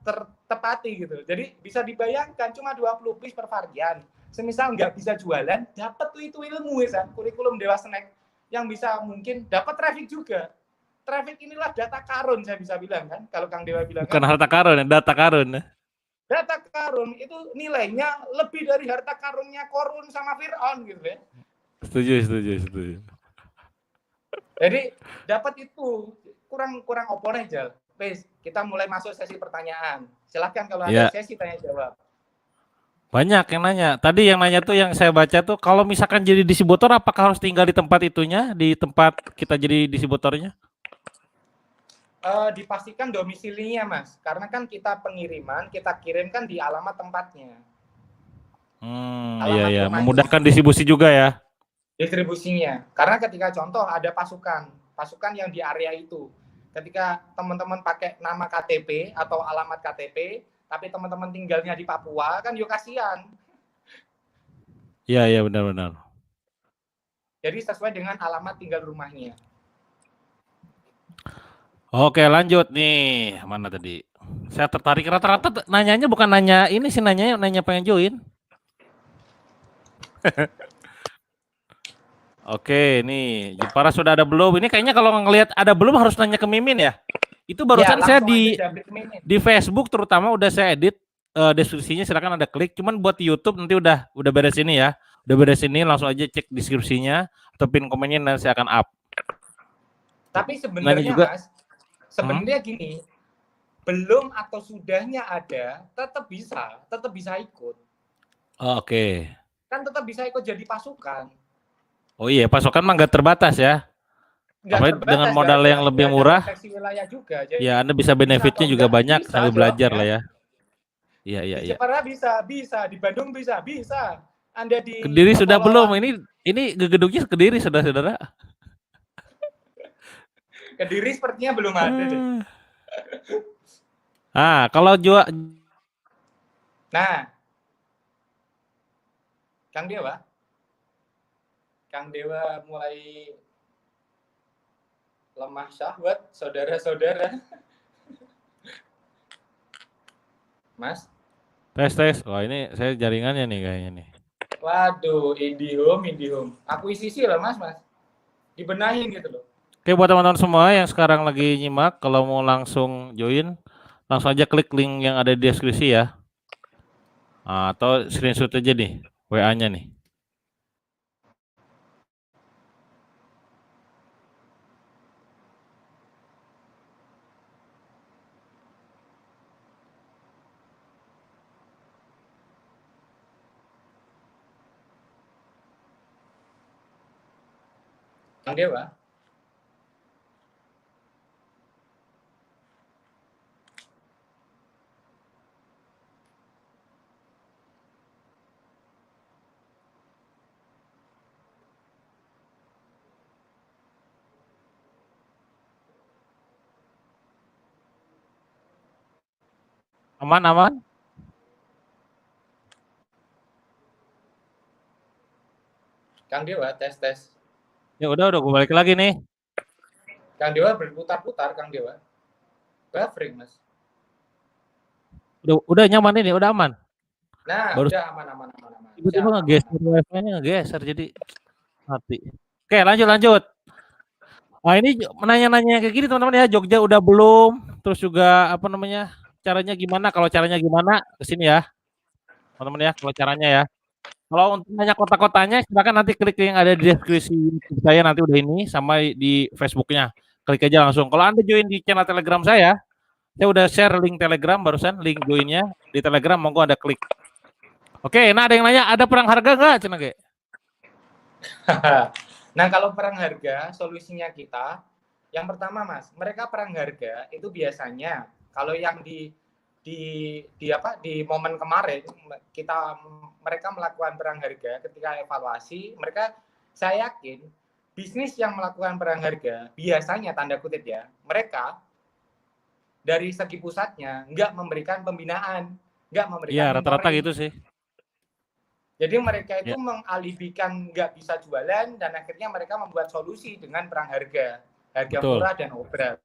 B: tertepati gitu. Jadi bisa dibayangkan cuma 20 piece per varian. Semisal nggak bisa jualan, dapat tuh itu ilmu ya, kurikulum Dewa Snack yang bisa mungkin dapat traffic juga. Traffic inilah data karun saya bisa bilang kan. Kalau Kang Dewa bilang
C: bukan harta karun, data karun.
B: Data karun itu nilainya lebih dari harta karunnya Korun sama Fir'aun gitu ya.
C: Setuju.
B: Jadi dapat itu kurang oponen aja. Please, kita mulai masuk sesi pertanyaan. Silahkan kalau ada sesi tanya jawab.
C: Banyak yang nanya. Tadi yang nanya tuh yang saya baca tuh kalau misalkan jadi distributor apakah harus tinggal di tempat itunya, di tempat kita jadi distributornya?
B: Dipastikan domisilinya Mas, karena kan kita pengiriman, kita kirimkan di alamat tempatnya.
C: Iya, memudahkan distribusi juga ya.
B: Distribusinya, karena ketika contoh ada pasukan yang di area itu, ketika teman-teman pakai nama KTP atau alamat KTP, tapi teman-teman tinggalnya di Papua, kan yuk kasihan.
C: Iya benar.
B: Jadi sesuai dengan alamat tinggal rumahnya.
C: Oke lanjut nih, mana tadi? Saya tertarik. Rata-rata nanyanya bukan nanya ini sih, nanya pengen join. Oke, nih Jepara sudah ada belum? Ini kayaknya kalau ngelihat ada belum harus nanya ke Mimin ya. Itu barusan saya
B: langsung aja jabrik ke Mimin.
C: di Facebook terutama udah saya edit deskripsinya, silakan ada klik. Cuman buat di YouTube nanti udah beres ini ya. Udah beres ini langsung aja cek deskripsinya atau pin komennya nanti saya akan up.
B: Tapi sebenarnya
C: juga,
B: Mas, sebenarnya gini, belum atau sudahnya ada, tetap bisa ikut.
C: Oh, oke.
B: Kan tetap bisa ikut jadi pasukan.
C: Oh iya, pasokan mah nggak terbatas ya. Apalagi dengan modal yang lebih murah.
B: Wilayah juga, jadi
C: ya, Anda bisa benefitnya juga banyak sambil belajar lah ya. Iya.
B: Di Jepara bisa, di Bandung bisa. Anda di
C: Kediri sudah belum? Ini gedungnya Kediri, saudara-saudara.
B: Kediri sepertinya belum ada deh.
C: Kalau jual.
B: Nah, Kang Dewa mulai lemah syahwat, saudara-saudara. Mas?
C: Tes. Wah, ini saya jaringannya nih kayaknya nih.
B: Waduh, IndiHome. Akuisisi loh, Mas. Dibenahin gitu loh.
C: Oke, buat teman-teman semua yang sekarang lagi nyimak, kalau mau langsung join, langsung aja klik link yang ada di deskripsi ya. Atau screenshot aja nih, WA-nya nih.
B: Kang Dewa?
C: Aman?
B: Kang Dewa, tes.
C: Ya udah gue balik lagi nih.
B: Kang Dewa berputar-putar, Kang Dewa. Buffering, Mas.
C: Udah nyaman ini, udah aman.
B: Nah, udah aman.
C: Tiba-tiba ngegeser jadi mati. Oke, lanjut. Nah, ini menanya-nanya kayak gini teman-teman ya, Jogja udah belum? Terus juga caranya gimana? Kalau caranya gimana, kesini ya, teman-teman ya. Kalau caranya ya. Kalau untuk nanya kota-kotanya, silakan nanti klik yang ada di deskripsi YouTube saya nanti udah ini, sama di Facebooknya. Klik aja langsung. Kalau Anda join di channel Telegram saya udah share link Telegram barusan, link joinnya di Telegram, monggo Anda klik. Oke, nah ada yang nanya, ada perang harga nggak, Cina Ge?
B: Nah, kalau perang harga, solusinya kita, yang pertama, Mas, mereka perang harga itu biasanya kalau yang di momen kemarin mereka melakukan perang harga ketika evaluasi, saya yakin bisnis yang melakukan perang harga biasanya tanda kutip ya, mereka dari segi pusatnya nggak memberikan pembinaan, nggak memberikan.
C: Iya, rata-rata gitu sih.
B: Jadi mereka itu mengalihkan nggak bisa jualan dan akhirnya mereka membuat solusi dengan perang harga
C: Betul.
B: murah dan obral.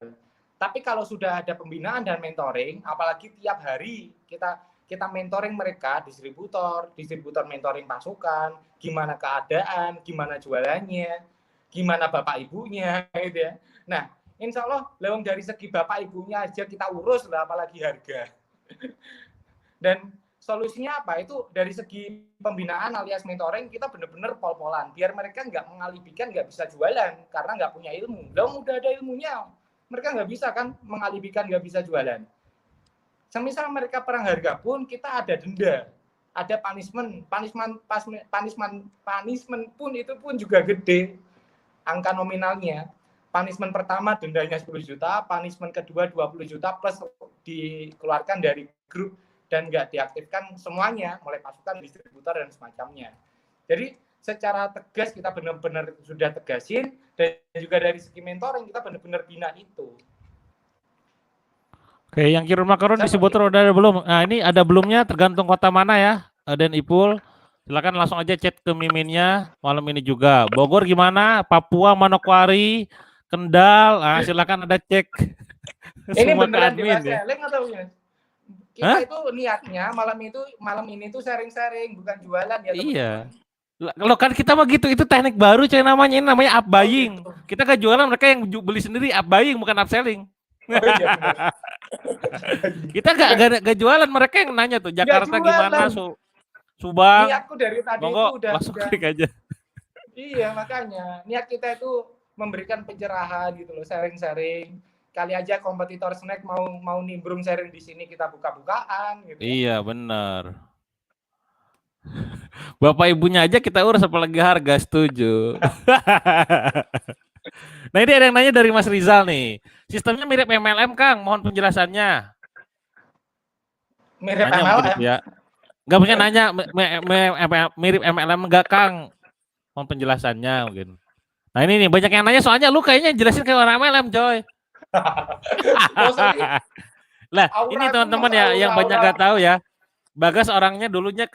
B: Tapi kalau sudah ada pembinaan dan mentoring, apalagi tiap hari kita mentoring mereka, distributor mentoring pasukan, gimana keadaan, gimana jualannya, gimana bapak ibunya, gitu ya. Nah, insya Allah lewat dari segi bapak ibunya aja kita urus lah, apalagi harga. Dan solusinya apa? Itu dari segi pembinaan alias mentoring kita benar-benar pol-polan biar mereka nggak mengalihkan, nggak bisa jualan karena nggak punya ilmu. Dong udah ada ilmunya, mereka nggak bisa kan mengalihkan, nggak bisa jualan. Semisal mereka perang harga pun kita ada denda, ada punishment pun itu pun juga gede angka nominalnya. Punishment pertama dendanya 10 juta, punishment kedua 20 juta plus dikeluarkan dari grup dan nggak diaktifkan semuanya, mulai pasukan, distributor, dan semacamnya. Jadi secara tegas kita benar-benar sudah tegasin, dan juga dari segi mentoring kita benar-benar bina itu.
C: Oke, yang kirim makaron disebut udah ada belum? Nah, ini ada belumnya, tergantung kota mana ya, dan Ipul. Silakan langsung aja chat ke Miminnya malam ini juga. Bogor gimana? Papua, Manokwari, Kendal, silakan ada cek.
B: Ini beneran di selling atau ya? Kita itu niatnya malam ini tuh sharing-sharing, bukan jualan ya teman-teman.
C: Iya. Kalau kan kita mah gitu, itu teknik baru coy namanya, ini namanya up buying.
B: gitu.
C: Kita gak jualan, mereka yang beli sendiri, up buying bukan upselling.
B: Oh, iya, benar.
C: Kita gak jualan, mereka yang nanya tuh Jakarta
B: jualan.
C: gimana, Subang.
B: Niatku dari tadi
C: Monggo,
B: itu udah
C: langsung klik aja.
B: Iya, makanya niat kita itu memberikan pencerahan gitu loh, sharing-sharing. Kali aja kompetitor snack mau nimbrung sharing di sini, kita buka-bukaan gitu.
C: Iya, benar. Bapak ibunya aja kita urus, apalagi harga, setuju. Nah, ini ada yang nanya dari Mas Rizal nih. Sistemnya mirip MLM, Kang. Mohon penjelasannya.
B: Mirip
C: Nanya
B: MLM.
C: gitu ya. Enggak punya nanya mirip MLM enggak, Kang? Mohon penjelasannya mungkin. Nah, ini nih banyak yang nanya, soalnya lu kayaknya jelasin kayak orang MLM, coy. Lah, ini teman-teman ya yang banyak gak tahu ya. Bagas orangnya dulunya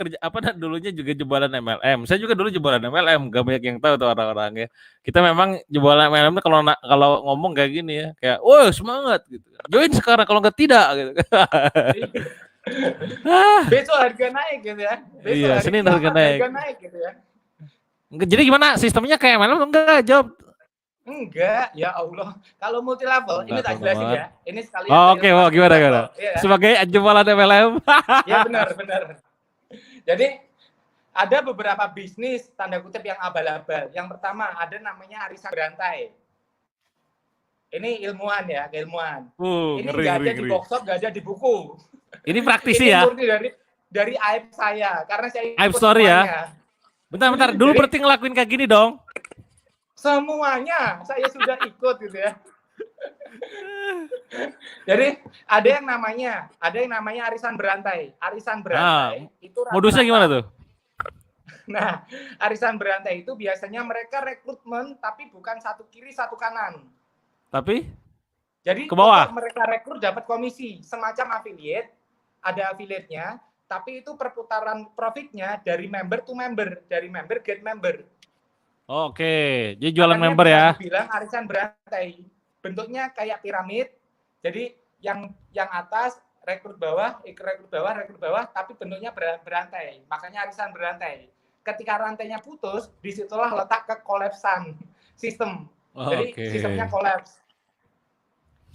C: dulunya juga jualan MLM. Saya juga dulu jualan MLM, gak banyak yang tahu tuh orang-orangnya. Kita memang jualan MLM kalau ngomong kayak gini ya, kayak, "Woi, semangat," gitu. "Join sekarang, kalau enggak tidak," gitu.
B: Besok harga naik gitu ya. Besok
C: Iya, Senin harga
B: naik gitu ya.
C: Jadi gimana sistemnya kayak MLM? Enggak, jawab.
B: Enggak, ya Allah. Kalau multi level, ini tak jelasin ya. Ini sekalian.
C: Oke, gimana?
B: Ya.
C: Sebagai jualan MLM.
B: Ya benar. Jadi ada beberapa bisnis tanda kutip yang abal-abal. Yang pertama ada namanya arisan berantai. Ini ilmuwan ya, keilmuan. Ini nggak ada di box shop, nggak ada di buku.
C: Ini praktisi
B: ini
C: ya.
B: Murni dari aib saya, karena saya
C: aib story ya. Bentar. Dulu berarti ngelakuin kayak gini dong.
B: Semuanya saya sudah ikut gitu ya. Jadi ada yang namanya arisan berantai. Arisan berantai itu
C: modusnya gimana tuh?
B: Nah, arisan berantai itu biasanya mereka rekrutmen tapi bukan satu kiri satu kanan.
C: Tapi?
B: Jadi
C: ke bawah.
B: Mereka rekrut dapat komisi, semacam affiliate, ada affiliate-nya, tapi itu perputaran profitnya dari member to member, dari member get member.
C: Oke, jadi jualan member ya.
B: Bilang arisan berantai. Bentuknya kayak piramid. Jadi yang atas rekrut bawah, tapi bentuknya berantai. Makanya arisan berantai. Ketika rantainya putus, disitulah letak kekolapsan sistem. Jadi sistemnya kolaps.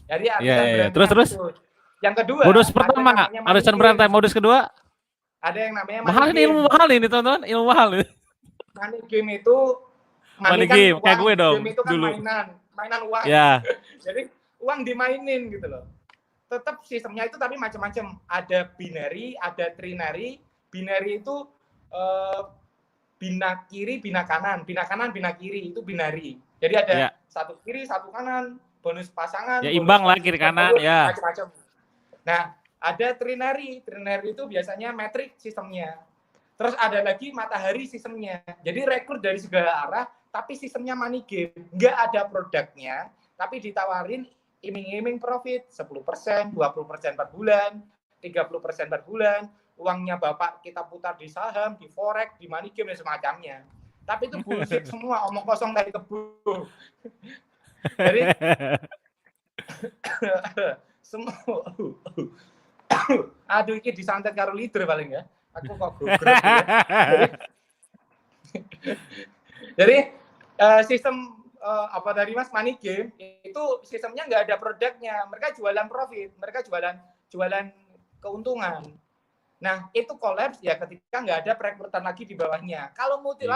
B: Jadi arisan berantai.
C: Terus. Yang kedua, modus pertama arisan berantai, modus kedua
B: ada yang namanya
C: ilmu mahal ini teman-teman, ilmu mahal ini.
B: Money game itu
C: money game kayak gue dong
B: game itu kan
C: dulu.
B: mainan uang.
C: Ya.
B: Jadi uang dimainin gitu loh. Tetap sistemnya itu tapi macam-macam. Ada binary, ada trinary. Binary itu bina kiri, bina kanan, bina kiri itu binary. Jadi ada satu kiri, satu kanan, bonus pasangan.
C: Ya imbang lah kiri kanan ya.
B: Macam-macam. Nah, ada trinary. Trinary itu biasanya metrik sistemnya. Terus ada lagi matahari sistemnya. Jadi rekrut dari segala arah, tapi sistemnya money game. Nggak ada produknya, tapi ditawarin iming-iming profit 10%, 20% per bulan, 30% per bulan. Uangnya Bapak kita putar di saham, di forex, di money game, dan semacamnya. Tapi itu bullshit semua, omong kosong dari kebun. Jadi, semua... Aduh, ini disantet karo leader paling ya. Aku kok gugrek ya. Jadi sistem apa tadi Mas, money game itu sistemnya nggak ada produknya, mereka jualan profit, mereka jualan keuntungan. Nah itu kolaps ya ketika nggak ada perekrutan lagi di bawahnya. Kalau multi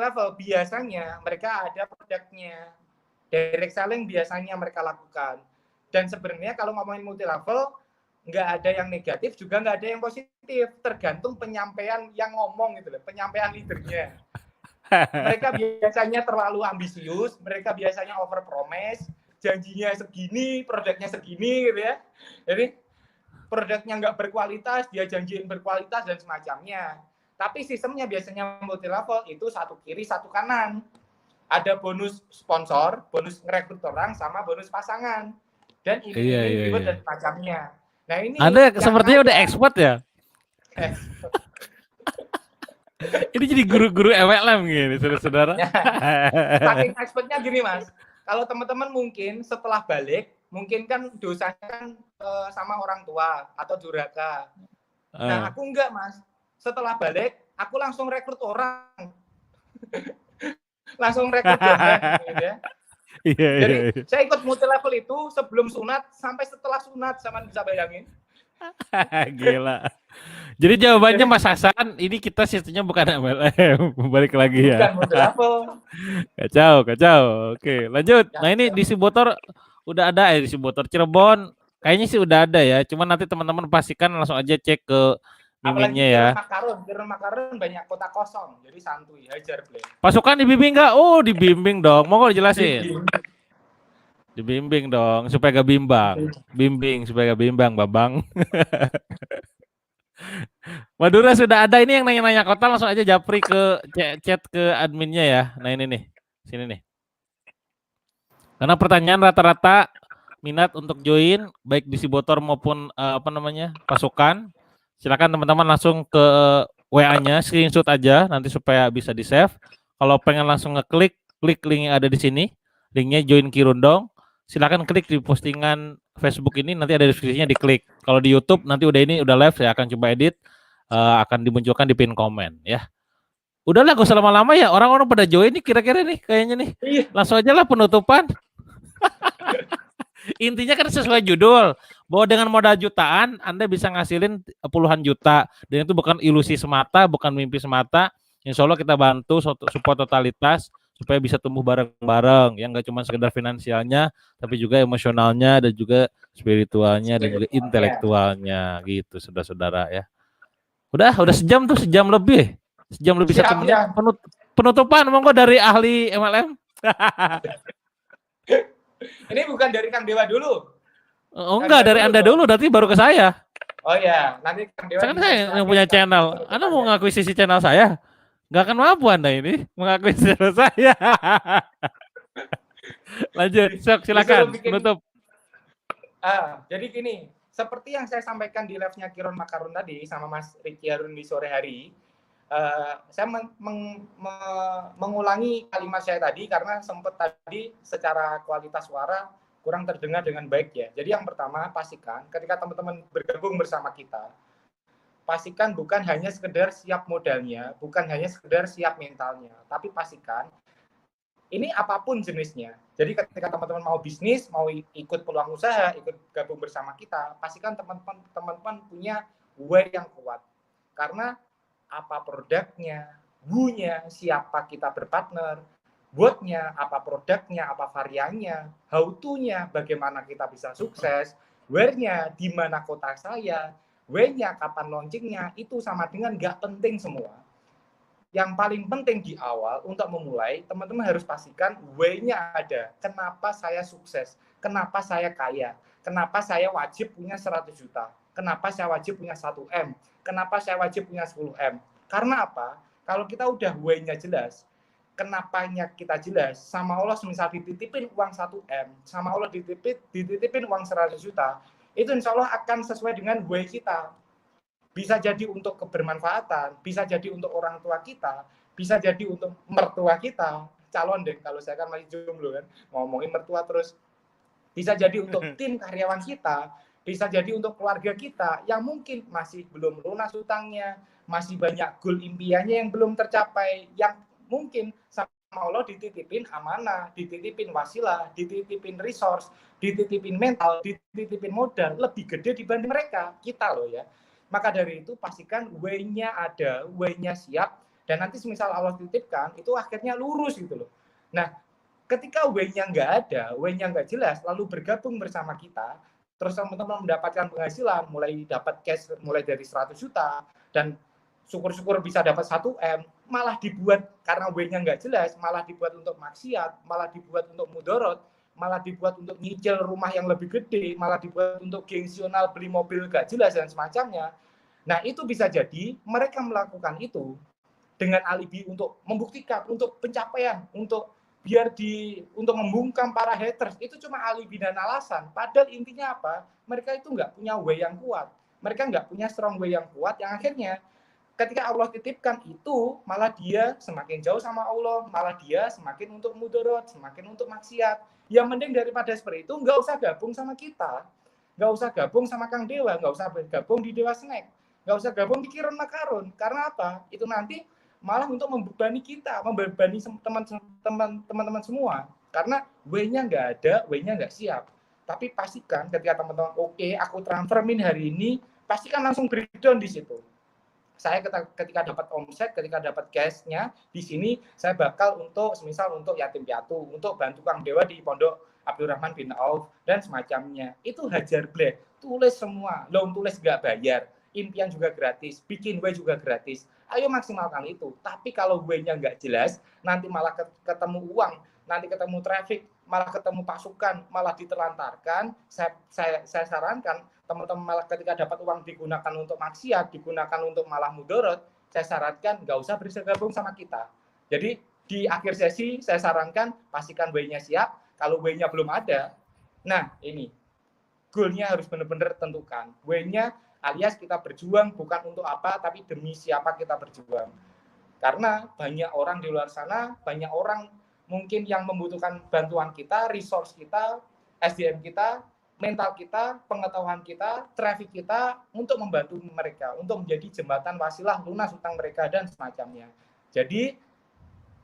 B: level biasanya mereka ada produknya, direct selling biasanya mereka lakukan. Dan sebenarnya kalau ngomongin multi level nggak ada yang negatif juga nggak ada yang positif, tergantung penyampaian yang ngomong gitu loh, penyampaian leadernya. Mereka biasanya terlalu ambisius, mereka biasanya over promise, janjinya segini, produknya segini gitu ya. Jadi produknya nggak berkualitas, dia janjiin berkualitas dan semacamnya. Tapi sistemnya biasanya multi level itu satu kiri satu kanan. Ada bonus sponsor, bonus ngerekrut orang sama bonus pasangan. Dan ini dan semacamnya. Nah, ini
C: Anda sepertinya udah expert ya? Ini jadi guru-guru MLM gini, saudara-saudara.
B: Saking expertnya gini Mas, kalau teman-teman mungkin setelah balik, mungkin kan dosanya kan sama orang tua atau durhaka.
C: Eh.
B: Nah, aku enggak, Mas. Setelah balik, aku langsung rekrut orang. Langsung rekrut domain gitu ya.
C: Iya,
B: Jadi
C: iya.
B: saya ikut multi level itu sebelum sunat sampai setelah sunat, sama bisa bayangin.
C: Gila. Jadi jawabannya Mas Hasan, ini kita sistemnya bukan MLM. Balik lagi ya.
B: Bukan multi level.
C: Kacau, kacau. Oke, lanjut. Nah, ini
B: Kacau.
C: distributor udah ada ya, distributor Cirebon. Kayaknya sih udah ada ya. Cuman nanti teman-teman pastikan langsung aja cek ke
B: Apalagi
C: miminnya ya.
B: Kiron Makaron banyak kota kosong, jadi santuy, hajar play.
C: Pasukan dibimbing nggak? Oh, dibimbing dong. Mau dijelasin? Dibimbing dong, supaya gak bimbang. Bimbing supaya gak bimbang, Babang. Madura sudah ada, ini yang nanya-nanya kota langsung aja japri ke chat ke adminnya ya. Nah ini nih, sini nih. Karena pertanyaan rata-rata minat untuk join baik distributor maupun pasukan. Silakan teman-teman langsung ke WA-nya, screenshot aja nanti supaya bisa di-save. Kalau pengen langsung ngeklik, klik link yang ada di sini. Linknya join Kirundong. Silakan klik di postingan Facebook ini, nanti ada deskripsinya, diklik. Kalau di YouTube nanti udah live, saya akan coba edit, akan dimunculkan di pin komen ya. Udahlah, gak usah lama-lama ya, orang-orang pada join nih kira-kira nih kayaknya nih. Langsung aja lah penutupan. Intinya kan sesuai judul, bahwa dengan modal jutaan Anda bisa ngasilin puluhan juta, dan itu bukan ilusi semata, bukan mimpi semata. Insya Allah kita bantu support totalitas supaya bisa tumbuh bareng-bareng, yang nggak cuma sekedar finansialnya, tapi juga emosionalnya dan juga spiritualnya dan juga intelektualnya gitu, saudara-saudara ya. Udah sejam tuh, sejam lebih satu menit. Penutupan monggo dari ahli MLM.
B: Ini bukan dari Kang Dewa dulu.
C: Oh, enggak, dari Anda dulu, nanti baru ke saya.
B: Oh ya, nanti Kang Dewa.
C: Kan saya yang punya channel. Anda mau ngakuisisi channel saya? Nggak akan mampu Anda ini mengakuisisi channel saya. Lanjut, silakan penutup.
B: Jadi gini, seperti yang saya sampaikan di live-nya Kiron Makaron tadi sama Mas Ricky Harun di sore hari, saya mengulangi kalimat saya tadi karena sempat tadi secara kualitas suara kurang terdengar dengan baik ya. Jadi yang pertama, pastikan ketika teman-teman bergabung bersama kita, pastikan bukan hanya sekedar siap modalnya, bukan hanya sekedar siap mentalnya, tapi pastikan ini apapun jenisnya. Jadi ketika teman-teman mau bisnis, mau ikut peluang usaha, ikut gabung bersama kita, pastikan teman-teman punya way yang kuat. Karena apa produknya, who-nya, siapa kita berpartner, what-nya, apa produknya, apa variannya, how to-nya, bagaimana kita bisa sukses, where-nya, di mana kota saya, when-nya, kapan launching-nya, itu sama dengan nggak penting semua. Yang paling penting di awal untuk memulai, teman-teman harus pastikan way-nya ada. Kenapa saya sukses? Kenapa saya kaya? Kenapa saya wajib punya 100 juta? Kenapa saya wajib punya 1M? Kenapa saya wajib punya 10M? Karena apa? Kalau kita udah way-nya jelas, kenapanya kita jelas, sama Allah misal dititipin uang 1M, sama Allah dititipin uang 100 juta, itu insya Allah akan sesuai dengan way kita. Bisa jadi untuk kebermanfaatan, bisa jadi untuk orang tua kita, bisa jadi untuk mertua kita, calon deh, kalau saya kan masih jomblo kan, ngomongin mertua terus. Bisa jadi untuk tim karyawan kita, bisa jadi untuk keluarga kita yang mungkin masih belum lunas hutangnya, masih banyak goal impiannya yang belum tercapai, yang mungkin sama Allah dititipin amanah, dititipin wasilah, dititipin resource, dititipin mental, dititipin modal lebih gede dibanding mereka, kita loh ya. Maka dari itu pastikan way-nya ada, way-nya siap, dan nanti semisal Allah titipkan, itu akhirnya lurus gitu loh. Nah, ketika way-nya nggak ada, way-nya nggak jelas, lalu bergabung bersama kita, terus teman-teman mendapatkan penghasilan, mulai dapat cash mulai dari 100 juta, dan syukur-syukur bisa dapat 1M, malah dibuat karena way-nya nggak jelas, malah dibuat untuk maksiat, malah dibuat untuk mudorot, malah dibuat untuk nyicil rumah yang lebih gede, malah dibuat untuk gengsional beli mobil gak jelas dan semacamnya. Nah, itu bisa jadi mereka melakukan itu dengan alibi untuk membuktikan, untuk pencapaian, untuk untuk membungkam para haters. Itu cuma alibi dan alasan. Padahal intinya apa? Mereka itu nggak punya way yang kuat. Mereka nggak punya strong way yang kuat, yang akhirnya ketika Allah titipkan itu, malah dia semakin jauh sama Allah, malah dia semakin untuk mudorot, semakin untuk maksiat. Yang mending daripada seperti itu, nggak usah gabung sama kita. nggak usah gabung sama Kang Dewa, nggak usah gabung di Dewa Snack, nggak usah gabung di Kiron Makarun. Karena apa? Itu nanti malah untuk membebani kita, membebani teman-teman semua. Karena W-nya nggak ada, W-nya nggak siap. Tapi pastikan ketika teman-teman oke, aku transferin hari ini, pastikan langsung breakdown di situ. Saya ketika dapat omset, ketika dapat cashnya, di sini saya bakal untuk, semisal untuk yatim piatu, untuk bantu Kang Dewa di Pondok Abdurrahman bin Auf, dan semacamnya. Itu hajar blek, tulis semua, loan tulis nggak bayar, impian juga gratis, bikin W juga gratis. Ayo maksimalkan itu. Tapi kalau W-nya nggak jelas, nanti malah ketemu uang, nanti ketemu traffic, malah ketemu pasukan, malah ditelantarkan. Saya sarankan teman-teman malah ketika dapat uang digunakan untuk maksiat, digunakan untuk malah mudorot, saya sarankan nggak usah bergabung sama kita. Jadi di akhir sesi saya sarankan pastikan W-nya siap. Kalau W-nya belum ada, nah ini goal-nya harus benar-benar tentukan. W-nya alias kita berjuang bukan untuk apa, tapi demi siapa kita berjuang. Karena banyak orang di luar sana, banyak orang mungkin yang membutuhkan bantuan kita, resource kita, SDM kita, mental kita, pengetahuan kita, traffic kita, untuk membantu mereka, untuk menjadi jembatan wasilah lunas hutang mereka dan semacamnya. Jadi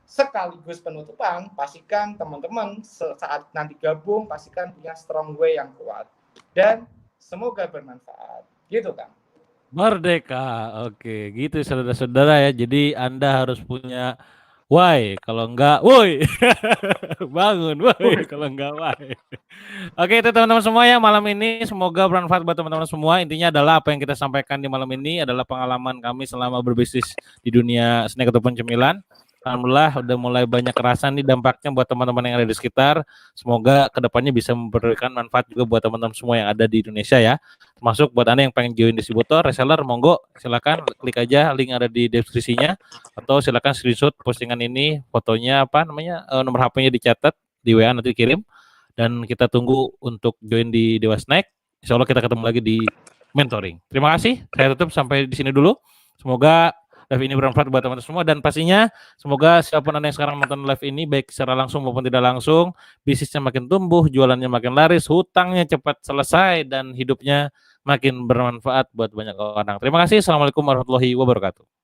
B: sekaligus penutupan, pastikan teman-teman saat nanti gabung, pastikan punya strong way yang kuat. Dan semoga bermanfaat. Gitu kan.
C: Merdeka. Oke, gitu saudara-saudara ya. Jadi Anda harus punya why, kalau enggak, woi. Bangun, woi, kalau enggak, why. Oke, itu teman-teman semua ya, malam ini semoga bermanfaat buat teman-teman semua. Intinya adalah apa yang kita sampaikan di malam ini adalah pengalaman kami selama berbisnis di dunia snack ataupun cemilan. Alhamdulillah udah mulai banyak kerasan nih dampaknya buat teman-teman yang ada di sekitar. Semoga kedepannya bisa memberikan manfaat juga buat teman-teman semua yang ada di Indonesia ya. Termasuk buat Anda yang pengen join distributor, reseller, monggo silakan klik aja link ada di deskripsinya, atau silakan screenshot postingan ini, fotonya apa namanya, nomor HP-nya dicatat di WA nanti kirim, dan kita tunggu untuk join di Dewa Snack. Insya Allah kita ketemu lagi di mentoring. Terima kasih, saya tutup sampai di sini dulu. Semoga live ini bermanfaat buat teman-teman semua, dan pastinya semoga siapapun Anda yang sekarang nonton live ini baik secara langsung maupun tidak langsung, bisnisnya makin tumbuh, jualannya makin laris, hutangnya cepat selesai, dan hidupnya makin bermanfaat buat banyak orang. Terima kasih. Assalamualaikum warahmatullahi wabarakatuh.